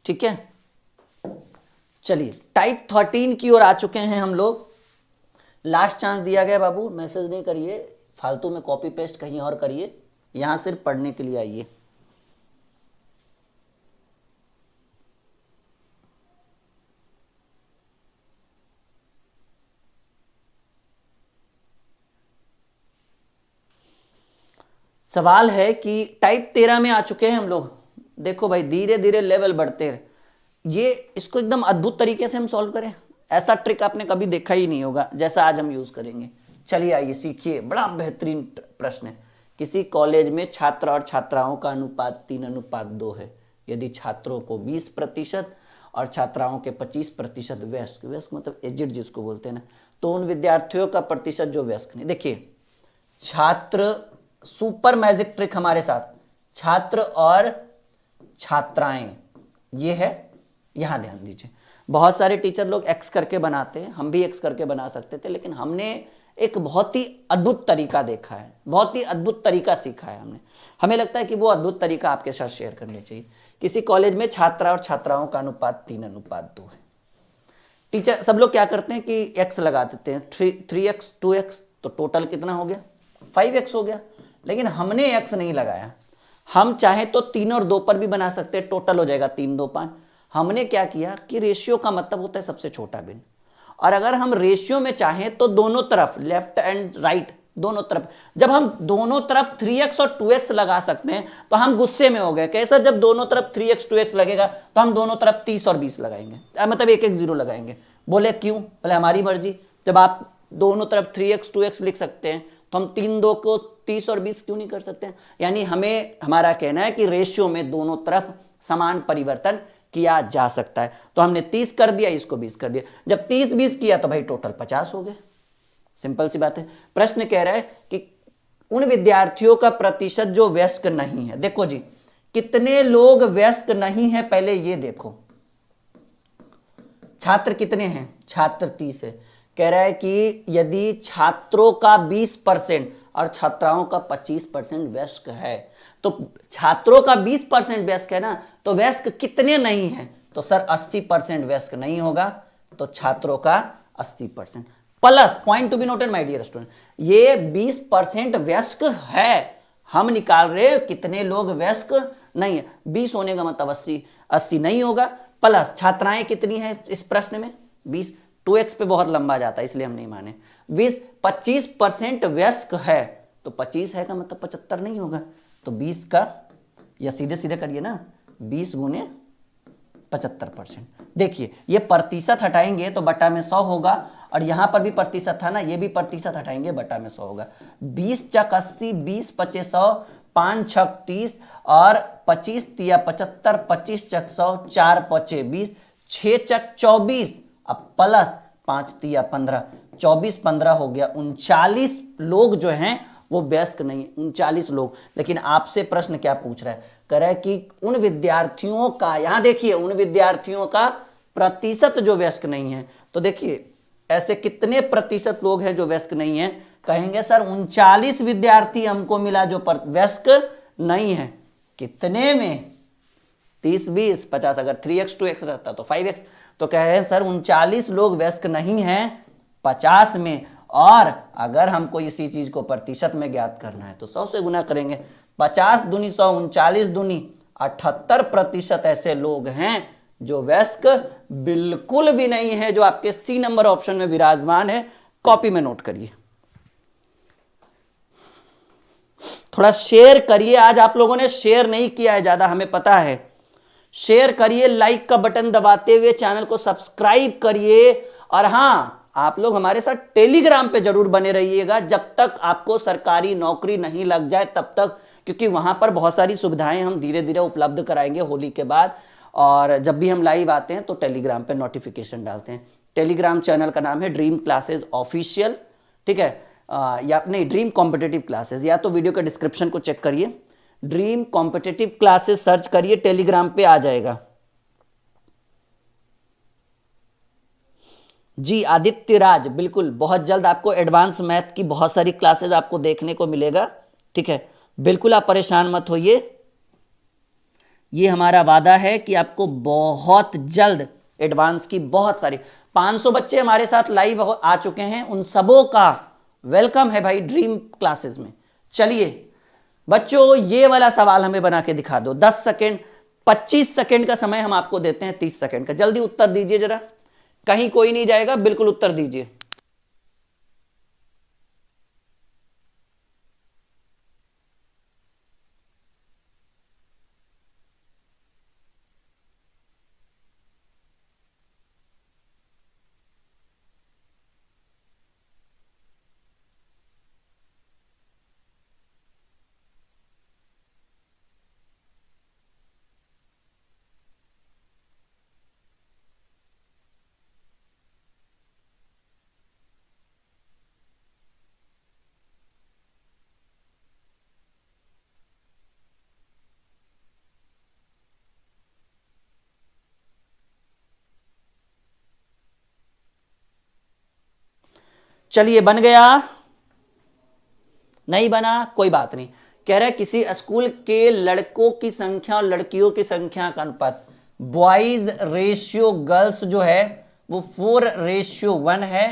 Speaker 1: ठीक है, चलिए टाइप 13 की ओर आ चुके हैं हम लोग। लास्ट चांस दिया गया बाबू, मैसेज नहीं करिए, फालतू में कॉपी पेस्ट कहीं और करिए, यहां सिर्फ पढ़ने के लिए आइए। सवाल है कि टाइप 13 में आ चुके हैं हम लोग। देखो भाई, धीरे धीरे लेवल बढ़ते रहे, ये इसको एकदम अद्भुत तरीके से हम सॉल्व करें, ऐसा ट्रिक आपने कभी देखा ही नहीं होगा जैसा आज हम यूज करेंगे। चलिए आइए सीखिए, बड़ा बेहतरीन प्रश्न है। किसी कॉलेज में छात्र और छात्राओं का अनुपात 3:2 है। यदि छात्रों को 20% और छात्राओं के 25% वयस्क, वयस्क मतलब एजिड जिसको बोलते हैं ना, तो उन विद्यार्थियों का प्रतिशत जो वयस्क नहीं। देखिए छात्र, सुपर मैजिक ट्रिक हमारे साथ, छात्र और छात्राएं, ये है, यहां ध्यान दीजिए। बहुत सारे टीचर लोग एक्स करके बनाते हैं, हम भी एक्स करके बना सकते थे, लेकिन हमने एक बहुत ही अद्भुत तरीका देखा है, बहुत ही अद्भुत तरीका सीखा है हमने। हमें लगता है कि वो अद्भुत तरीका आपके साथ शेयर करनी चाहिए। किसी कॉलेज में छात्रा और छात्राओं का अनुपात 3:2 है। टीचर सब लोग क्या करते हैं कि एक्स लगा देते हैं, 3x 2x, तो टोटल कितना हो गया, 5x हो गया। लेकिन हमने एक्स नहीं लगाया, हम चाहे तो 3 और 2 पर भी बना सकते हैं, टोटल हो जाएगा 3 2 5। हमने क्या किया कि रेशियो का मतलब होता है सबसे छोटा भिन्न, और अगर हम रेशियो में चाहें तो दोनों तरफ, लेफ्ट एंड राइट दोनों तरफ, जब हम दोनों तरफ 3x और 2x लगा सकते हैं तो हम गुस्से में हो गए। कैसा, जब दोनों तरफ 3x 2x लगेगा तो हम दोनों तरफ 30 और 20 लगाएंगे, मतलब एक एक जीरो लगाएंगे। बोले क्यों, बोले हमारी मर्जी। जब आप दोनों तरफ 3x 2x लिख सकते हैं तो हम 3 2 को 30 और 20 क्यों नहीं कर सकते हैं। यानी हमें, हमारा कहना है कि रेशियो में दोनों तरफ समान परिवर्तन किया जा सकता है। तो हमने 30 कर दिया, इसको 20 कर दिया। जब 30 20 किया तो भाई टोटल 50 हो गए। सिंपल सी बात है। प्रश्न कह रहा है कि उन विद्यार्थियों का प्रतिशत जो वयस्क नहीं है। देखो जी, कितने लोग वयस्क नहीं है, पहले ये देखो। छात्र कितने हैं, छात्र 30 है। कह रहा है कि यदि छात्रों का 20% और छात्राओं का 25% वयस्क है, तो छात्रों का 20% वयस्क है ना, तो वयस्क कितने नहीं है, तो सर 80% वयस्क नहीं होगा, तो छात्रों का 80%। Plus point to be noted my dear student, ये 20% वयस्क है, हम निकाल रहे कितने लोग वयस्क नहीं है। 20 होने का मतलब 80 नहीं होगा। प्लस छात्राएं कितनी है इस प्रश्न में, 20, 2x पे बहुत लंबा जाता है इसलिए हम नहीं माने। 25% वयस्क है, तो 25 है का मतलब 75 नहीं होगा, तो 20 का, या सीधे सीधे करिए ना, 20 गुने 75%। देखिए ये प्रतिशत हटाएंगे तो बटा में 100 होगा, और यहां पर भी प्रतिशत था ना, ये भी प्रतिशत हटाएंगे बटा में 100 होगा। 20 चक 80, 20 पचे 100, 5 छक 30, और 25 तिया 75, 25 चक 100, 4 पचे 20, 6 चक 24, अब प्लस 5 तिया 15, 24 15 हो गया 39 लोग जो हैं वो वयस्क नहीं है, 39 लोग। लेकिन आपसे प्रश्न क्या पूछ रहा है, कह रहा है कि उन विद्यार्थियों का, यहां देखिए उन विद्यार्थियों का प्रतिशत जो वयस्क नहीं है। तो देखिए ऐसे कितने प्रतिशत लोग हैं जो वयस्क नहीं है, कहेंगे सर 39 विद्यार्थी हमको मिला जो वयस्क नहीं है। कितने में, 30 20 50, अगर 3x 2x रहता तो 5x, तो कहे सर 39 लोग वयस्क नहीं हैं 50 में। और अगर हमको इसी चीज को प्रतिशत में ज्ञात करना है तो 100 से गुना करेंगे। 50 दूनी 100, 39 दूनी 78% ऐसे लोग हैं जो वयस्क बिल्कुल भी नहीं है, जो आपके सी नंबर ऑप्शन में विराजमान है। कॉपी में नोट करिए, थोड़ा शेयर करिए। आज आप लोगों ने शेयर नहीं किया है ज्यादा, हमें पता है। शेयर करिए, लाइक का बटन दबाते हुए चैनल को सब्सक्राइब करिए। और हां, आप लोग हमारे साथ टेलीग्राम पे जरूर बने रहिएगा जब तक आपको सरकारी नौकरी नहीं लग जाए तब तक, क्योंकि वहां पर बहुत सारी सुविधाएं हम धीरे धीरे उपलब्ध कराएंगे होली के बाद। और जब भी हम लाइव आते हैं तो टेलीग्राम पे नोटिफिकेशन डालते हैं। टेलीग्राम चैनल का नाम है ड्रीम क्लासेस ऑफिशियल, ठीक है। या नहीं, ड्रीम कॉम्पिटिटिव क्लासेस, या तो वीडियो के डिस्क्रिप्शन को चेक करिए, ड्रीम कॉम्पिटिटिव क्लासेस सर्च करिए, टेलीग्राम पे आ जाएगा। जी आदित्य राज, बिल्कुल बहुत जल्द आपको एडवांस मैथ की बहुत सारी क्लासेस आपको देखने को मिलेगा, ठीक है। बिल्कुल आप परेशान मत होइए, ये हमारा वादा है कि आपको बहुत जल्द एडवांस की बहुत सारी 500 बच्चे हमारे साथ लाइव आ चुके हैं, उन सबों का वेलकम है भाई ड्रीम क्लासेस में। चलिए बच्चों, ये वाला सवाल हमें बना के दिखा दो। 10 सेकेंड, 25 सेकेंड का समय हम आपको देते हैं, 30 सेकेंड का। जल्दी उत्तर दीजिए जरा, कहीं कोई नहीं जाएगा, बिल्कुल उत्तर दीजिए। चलिए, बन गया? नहीं बना, कोई बात नहीं। कह रहे किसी स्कूल के लड़कों की संख्या और लड़कियों की संख्या का अनुपात, बॉयज रेशियो गर्ल्स जो है वो 4:1 है।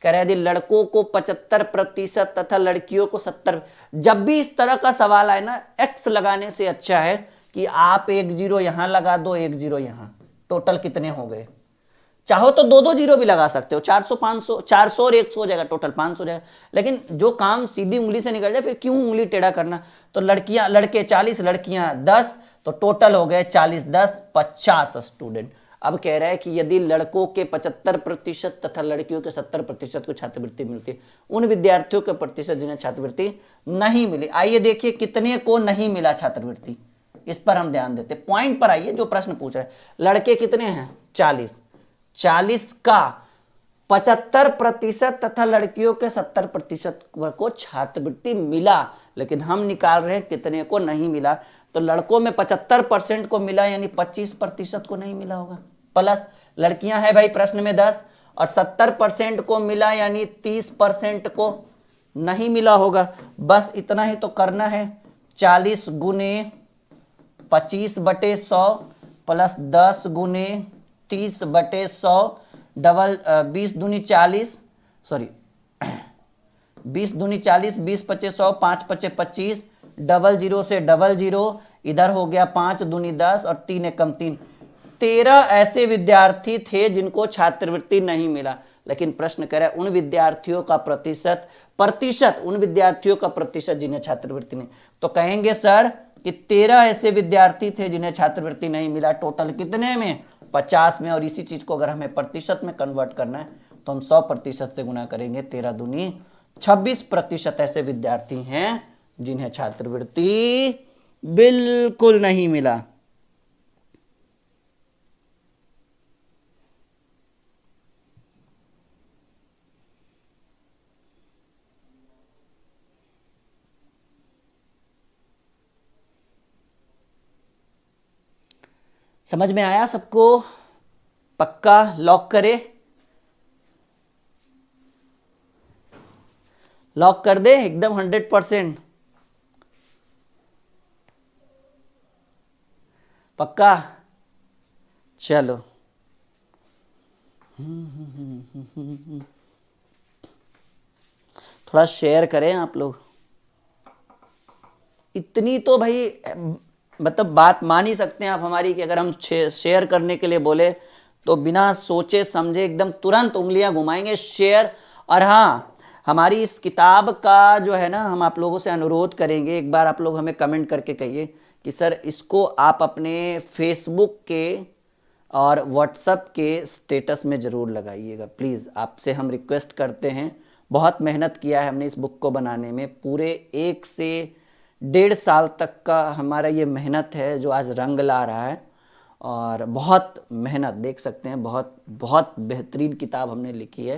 Speaker 1: कह रहे यदि लड़कों को 75% तथा लड़कियों को 70। जब भी इस तरह का सवाल आए ना, एक्स लगाने से अच्छा है कि आप 1 0 यहां लगा दो, 1 0 यहां, टोटल कितने हो गए। चाहो तो 2 0 भी लगा सकते हो, 400 500, 400 और 100 हो जाएगा, टोटल 500 हो जाएगा। लेकिन जो काम सीधी उंगली से निकल जाए फिर क्यों उंगली टेढ़ा करना। तो लड़कियां लड़के 40, लड़कियां 10, तो टोटल हो गए 40 10 50 स्टूडेंट। अब कह रहा है कि यदि लड़कों के 75% तथा लड़कियों के 70% को छात्रवृत्ति मिलती है, उन विद्यार्थियों के प्रतिशत जिन्हें छात्रवृत्ति नहीं मिली। आइए देखिए कितने को नहीं मिला छात्रवृत्ति, इस पर हम ध्यान देते। पॉइंट पर आइए, जो प्रश्न पूछ रहे हैं। लड़के कितने हैं? 40 का 75% तथा लड़कियों के 70% को छात्रवृत्ति मिला, लेकिन हम निकाल रहे हैं कितने को नहीं मिला। तो लड़कों में 75% को मिला, यानी 25% को नहीं मिला होगा। प्लस लड़कियां हैं भाई प्रश्न में 10, और 70% को मिला, यानी 30% को नहीं मिला होगा। बस इतना ही तो करना है। 40 गुने 25/100 प्लस 10 गुने 30/100 डबल 20 दूनी 40, सॉरी 20 दूनी 40, 20 पचे 100, 5 पचे 25, डबल 0 से डबल 0, इधर हो गया 5 दूनी 10 और 3 एकम 3। 13 ऐसे विद्यार्थी थे जिनको छात्रवृत्ति नहीं मिला। लेकिन प्रश्न कह रहा है उन विद्यार्थियों का प्रतिशत उन विद्यार्थियों का प्रतिशत जिन्हें छात्रवृत्ति नहीं। तो कहेंगे सर कि 13 ऐसे विद्यार्थी थे जिन्हें छात्रवृत्ति नहीं मिला, टोटल कितने में? 50 में। और इसी चीज को अगर हमें प्रतिशत में कन्वर्ट करना है तो हम 100% से गुना करेंगे। 13 दूनी 26% ऐसे विद्यार्थी हैं जिन्हें छात्रवृत्ति बिल्कुल नहीं मिला। समझ में आया सबको? पक्का लॉक करे? लॉक कर दे एकदम 100%? पक्का? चलो थोड़ा शेयर करें आप लोग। इतनी तो भाई मतलब बात मान ही सकते हैं आप हमारी, कि अगर हम शेयर करने के लिए बोले तो बिना सोचे समझे एकदम तुरंत उंगलियां घुमाएंगे शेयर। और हाँ, हमारी इस किताब का जो है ना, हम आप लोगों से अनुरोध करेंगे, एक बार आप लोग हमें कमेंट करके कहिए कि सर इसको आप अपने फेसबुक के और व्हाट्सएप के स्टेटस में ज़रूर लगाइएगा प्लीज़। आपसे हम रिक्वेस्ट करते हैं। बहुत मेहनत किया है हमने इस बुक को बनाने में, पूरे 1 से 1.5 साल तक का हमारा ये मेहनत है जो आज रंग ला रहा है, और बहुत मेहनत, देख सकते हैं, बहुत बहुत बेहतरीन किताब हमने लिखी है।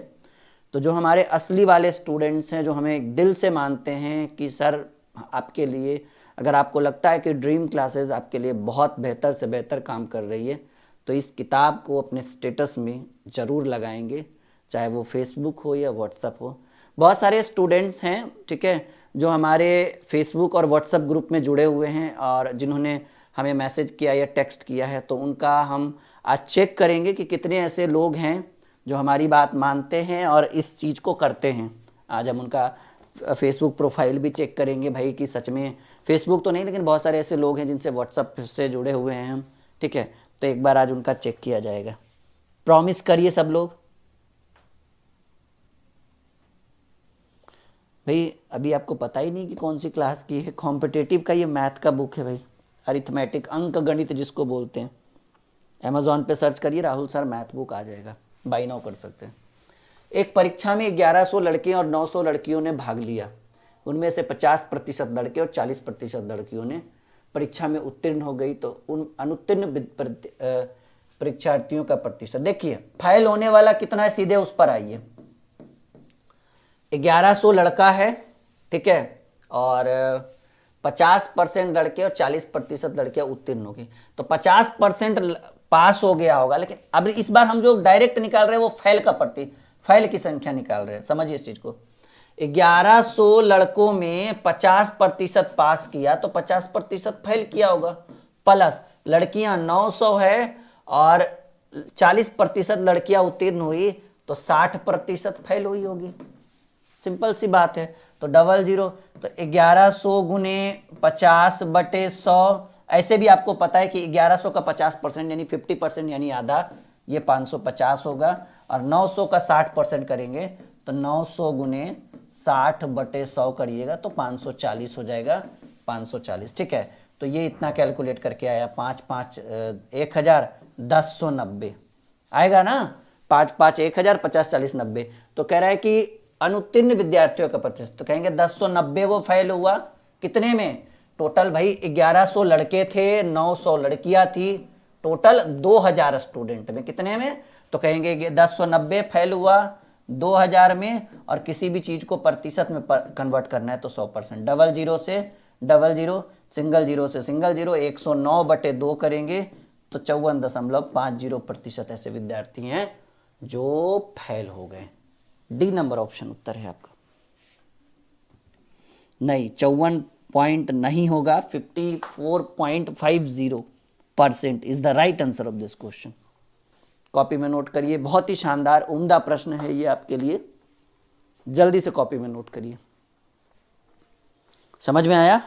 Speaker 1: तो जो हमारे असली वाले स्टूडेंट्स हैं, जो हमें दिल से मानते हैं कि सर आपके लिए, अगर आपको लगता है कि ड्रीम क्लासेस आपके लिए बहुत बेहतर से बेहतर काम कर रही है, तो इस किताब को अपने स्टेटस में ज़रूर लगाएंगे, चाहे वो फेसबुक हो या व्हाट्सअप हो। बहुत सारे स्टूडेंट्स हैं, ठीक है, जो हमारे फेसबुक और व्हाट्सअप ग्रुप में जुड़े हुए हैं और जिन्होंने हमें मैसेज किया या टेक्स्ट किया है, तो उनका हम आज चेक करेंगे कि कितने ऐसे लोग हैं जो हमारी बात मानते हैं और इस चीज़ को करते हैं। आज हम उनका फेसबुक प्रोफाइल भी चेक करेंगे भाई कि सच में, फेसबुक तो नहीं लेकिन बहुत सारे ऐसे लोग हैं जिनसे व्हाट्सअप से जुड़े हुए हैं हम, ठीक है, तो एक बार आज उनका चेक किया जाएगा। प्रॉमिस करिए सब लोग। भाई अभी आपको पता ही नहीं कि कौन सी क्लास की है। कॉम्पिटेटिव का ये मैथ का बुक है भाई, अरिथमेटिक, अंक गणित जिसको बोलते हैं। अमेजोन पे सर्च करिए राहुल सर मैथ बुक, आ जाएगा, बाई नाउ कर सकते हैं। एक परीक्षा में 1100 लड़के और 900 लड़कियों ने भाग लिया। उनमें से 50% लड़के और 40% लड़कियों ने परीक्षा में उत्तीर्ण हो गई, तो उन अनुत्तीर्ण परीक्षार्थियों का प्रतिशत देखिए। फेल होने वाला कितना है, सीधे उस पर आइए। 1100 लड़का है, ठीक है, और 50% लड़के और 40% लड़कियां उत्तीर्ण होगी, तो 50% पास हो गया होगा। लेकिन अब इस बार हम जो डायरेक्ट निकाल रहे हैं वो फेल की संख्या निकाल रहे हैं। समझिए इस चीज को। 1100 लड़कों में 50% पास किया, तो 50% फेल किया होगा, प्लस लड़कियां 900 है और 40% लड़कियां उत्तीर्ण हुई, तो 60% फेल हुई होगी। सिंपल सी बात है। तो 00, तो 1100 गुने 50/100, ऐसे भी आपको पता है कि 1100 का 50% यानी 50% यानी आधा, ये 550 होगा, और 900 का 60% करेंगे तो 900 गुने 60/100 करिएगा तो 540 हो जाएगा, 540, ठीक है। तो ये इतना कैलकुलेट करके आया, 5 5 1000, 1090 आएगा ना, 5 5 1000, 50 40 90। तो कह रहा है कि अनुत्तीर्ण विद्यार्थियों का प्रतिशत, तो कहेंगे 1090 वो फेल हुआ। कितने में? टोटल भाई 1100 लड़के थे, 900 लड़कियां थी, टोटल 2000 स्टूडेंट में। कितने में? तो कहेंगे 1090 फेल हुआ 2000 में, और किसी भी चीज को प्रतिशत में कन्वर्ट करना है तो 100%। 00 से 00, सिंगल जीरो से सिंगल जीरो, 109/2 करेंगे तो 54.50% ऐसे विद्यार्थी हैं जो फेल हो गए। डी नंबर ऑप्शन उत्तर है आपका। नहीं, 54 पॉइंट नहीं होगा, 54.50% is the right answer of this question. Copy में नोट करिए, बहुत ही शानदार उम्दा प्रश्न है ये आपके लिए, जल्दी से कॉपी में नोट करिए। समझ में आया?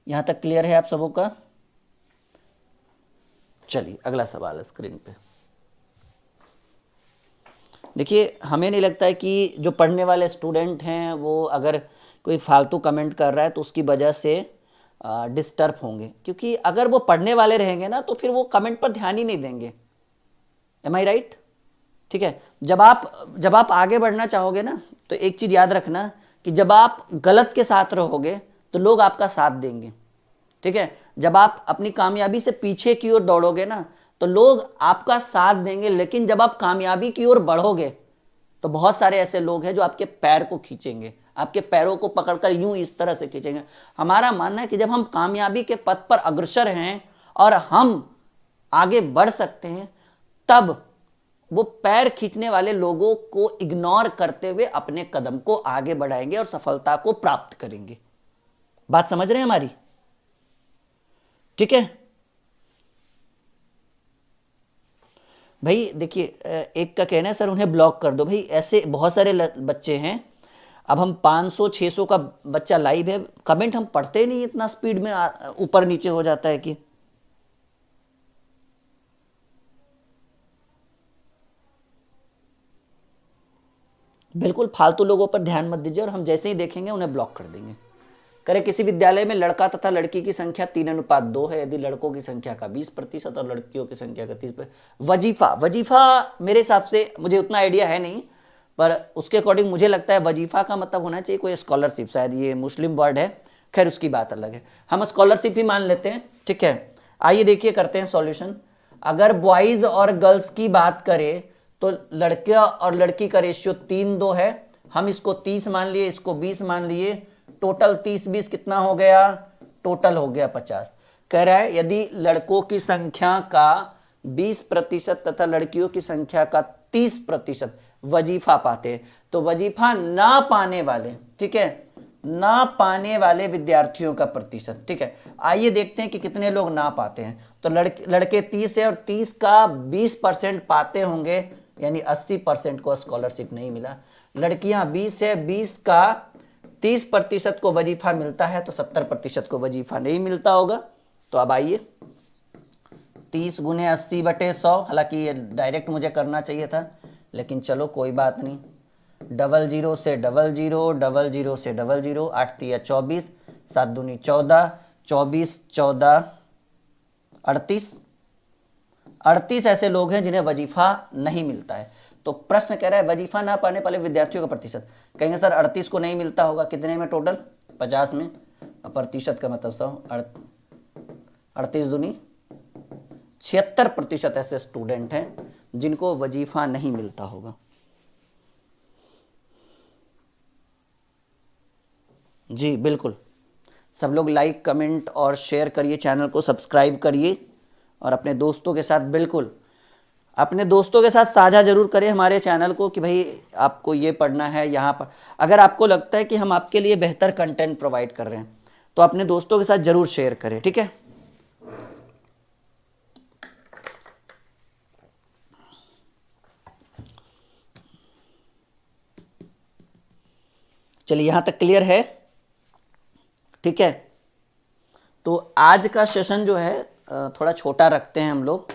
Speaker 1: यहां तक क्लियर है आप सबों का? चलिए अगला सवाल है स्क्रीन पे। देखिए, हमें नहीं लगता है कि जो पढ़ने वाले स्टूडेंट हैं वो अगर कोई फालतू कमेंट कर रहा है तो उसकी वजह से डिस्टर्ब होंगे, क्योंकि अगर वो पढ़ने वाले रहेंगे ना तो फिर वो कमेंट पर ध्यान ही नहीं देंगे। एम आई राइट? ठीक है। जब आप आगे बढ़ना चाहोगे ना, तो एक चीज याद रखना कि जब आप गलत के साथ रहोगे तो लोग आपका साथ देंगे, ठीक है। जब आप अपनी कामयाबी से पीछे की ओर दौड़ोगे ना तो लोग आपका साथ देंगे, लेकिन जब आप कामयाबी की ओर बढ़ोगे तो बहुत सारे ऐसे लोग हैं जो आपके पैर को खींचेंगे, आपके पैरों को पकड़कर यूं इस तरह से खींचेंगे। हमारा मानना है कि जब हम कामयाबी के पथ पर अग्रसर हैं और हम आगे बढ़ सकते हैं, तब वो पैर खींचने वाले लोगों को इग्नोर करते हुए अपने कदम को आगे बढ़ाएंगे और सफलता को प्राप्त करेंगे। बात समझ रहे हैं हमारी? ठीक है भाई। देखिए, एक का कहना है सर उन्हें ब्लॉक कर दो। भाई ऐसे बहुत सारे बच्चे हैं। अब हम 500-600 का बच्चा लाइव है, कमेंट हम पढ़ते नहीं, इतना स्पीड में ऊपर नीचे हो जाता है कि बिल्कुल फालतू लोगों पर ध्यान मत दीजिए, और हम जैसे ही देखेंगे उन्हें ब्लॉक कर देंगे। करें किसी विद्यालय में लड़का तथा लड़की की संख्या 3:2 है, यदि लड़कों की संख्या का 20% और लड़कियों की संख्या का 30%। वजीफा, वजीफा मेरे हिसाब से, मुझे उतना आइडिया है नहीं, पर उसके अकॉर्डिंग मुझे लगता है वजीफा का मतलब होना चाहिए कोई स्कॉलरशिप, शायद ये मुस्लिम वर्ड है, खैर उसकी बात अलग है, हम स्कॉलरशिप ही मान लेते हैं, ठीक है। आइए देखिए करते हैं सॉल्यूशन। अगर बॉयज और गर्ल्स की बात करें तो लड़का और लड़की का रेशियो 3:2 है, हम इसको 30 मान लिए, इसको 20 मान लिए, टोटल 30-20 कितना हो गया, टोटल हो गया 50। कह रहा है यदि लड़कों की संख्या का 20% तथा लड़कियों की संख्या का 30% वजीफा पाते हैं, तो वजीफा ना पाने वाले, ठीक है, ना पाने वाले विद्यार्थियों का प्रतिशत, ठीक है। आइए देखते हैं कि कितने लोग ना पाते हैं। तो लड़के 30 है और 30 का 20% पाते होंगे, यानी 80% को स्कॉलरशिप नहीं मिला। लड़कियां 20 है, 20 का 30% को वजीफा मिलता है, तो 70% को वजीफा नहीं मिलता होगा। तो अब आइए 30 × 80/100, हालांकि ये डायरेक्ट मुझे करना चाहिए था, लेकिन चलो कोई बात नहीं। 00 से 00, 00 से 00, 8 × 24, 7 दूनी 14, 24 14 38, 38 ऐसे लोग हैं जिन्हें वजीफा नहीं मिलता है। तो प्रश्न कह रहा है वजीफा ना पाने वाले विद्यार्थियों का प्रतिशत। कहेंगे सर 38 को नहीं मिलता होगा, कितने में टोटल, 50 में, प्रतिशत का मतलब 100, 38 दूनी 76% ऐसे स्टूडेंट हैं जिनको वजीफा नहीं मिलता होगा। जी बिल्कुल, सब लोग लाइक कमेंट और शेयर करिए, चैनल को सब्सक्राइब करिए, और अपने दोस्तों के साथ, बिल्कुल अपने दोस्तों के साथ साझा जरूर करें हमारे चैनल को कि भाई आपको ये पढ़ना है यहाँ पर। अगर आपको लगता है कि हम आपके लिए बेहतर कंटेंट प्रोवाइड कर रहे हैं तो अपने दोस्तों के साथ जरूर शेयर करें, ठीक है। चलिए यहां तक क्लियर है, ठीक है। तो आज का सेशन जो है थोड़ा छोटा रखते हैं हम लोग,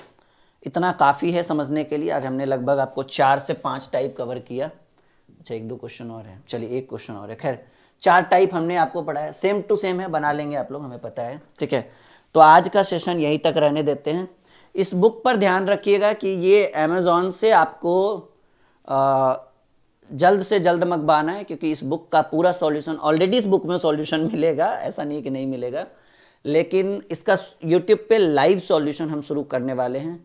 Speaker 1: इतना काफ़ी है समझने के लिए। आज हमने लगभग आपको 4 से 5 टाइप कवर किया। अच्छा 1-2 क्वेश्चन और है, चलिए 1 क्वेश्चन और है, खैर 4 टाइप हमने आपको पढ़ाया, सेम टू सेम है, बना लेंगे आप लोग, हमें पता है, ठीक है। तो आज का सेशन यहीं तक रहने देते हैं। इस बुक पर ध्यान रखिएगा कि ये अमेज़ॉन से आपको जल्द से जल्द मंगवाना है, क्योंकि इस बुक का पूरा सॉल्यूशन ऑलरेडी इस बुक में सॉल्यूशन मिलेगा, ऐसा नहीं कि नहीं मिलेगा, लेकिन इसका यूट्यूब पे लाइव सॉल्यूशन हम शुरू करने वाले हैं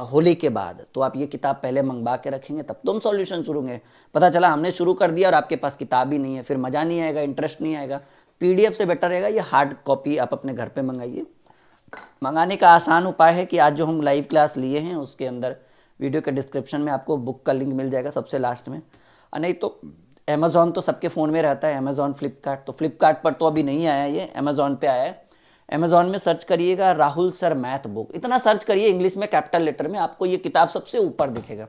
Speaker 1: होली के बाद। तो आप ये किताब पहले मंगवा के रखेंगे, तब तो हम सॉल्यूशन शुरू होंगे। पता चला हमने शुरू कर दिया और आपके पास किताब ही नहीं है, फिर मज़ा नहीं आएगा, इंटरेस्ट नहीं आएगा। PDF से बेटर रहेगा ये हार्ड कॉपी आप अपने घर पे मंगाइए। मंगाने का आसान उपाय है कि आज जो हम लाइव क्लास लिए हैं उसके अंदर वीडियो के डिस्क्रिप्शन में आपको बुक का लिंक मिल जाएगा सबसे लास्ट में, और नहीं तो अमेज़ॉन तो सबके फ़ोन में रहता है, अमेज़ॉन फ्लिपकार्ट, तो फ्लिपकार्ट पर तो अभी नहीं आया, ये अमेज़ॉन पे आया है। अमेज़ॉन में सर्च करिएगा राहुल सर मैथ बुक, इतना सर्च करिए इंग्लिश में कैपिटल लेटर में, आपको ये किताब सबसे ऊपर दिखेगा,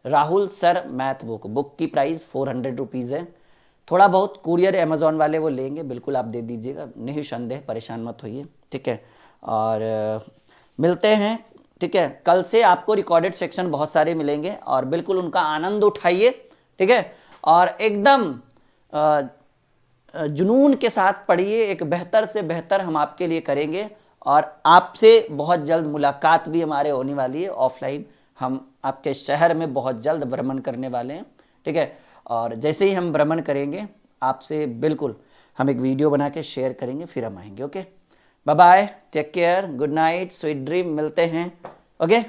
Speaker 1: Rahul sir math book. Book की प्राइस 400 रुपीज़ है। थोड़ा बहुत कुरियर अमेज़ॉन वाले वो लेंगे, बिल्कुल आप दे दीजिएगा, निःसंदेह, परेशान मत होइए, ठीक है। और मिलते हैं, ठीक है। कल से आपको रिकॉर्डेड सेक्शन बहुत सारे मिलेंगे और बिल्कुल उनका आनंद उठाइए, ठीक है। और एकदम जुनून के साथ पढ़िए, एक बेहतर से बेहतर हम आपके लिए करेंगे, और आपसे बहुत जल्द मुलाकात भी हमारे होने वाली है ऑफलाइन। हम आपके शहर में बहुत जल्द भ्रमण करने वाले हैं, ठीक है। और जैसे ही हम भ्रमण करेंगे आपसे बिल्कुल हम एक वीडियो बना के शेयर करेंगे, फिर हम आएंगे, okay. Bye bye, take care, good night, sweet dream, मिलते हैं, ओके।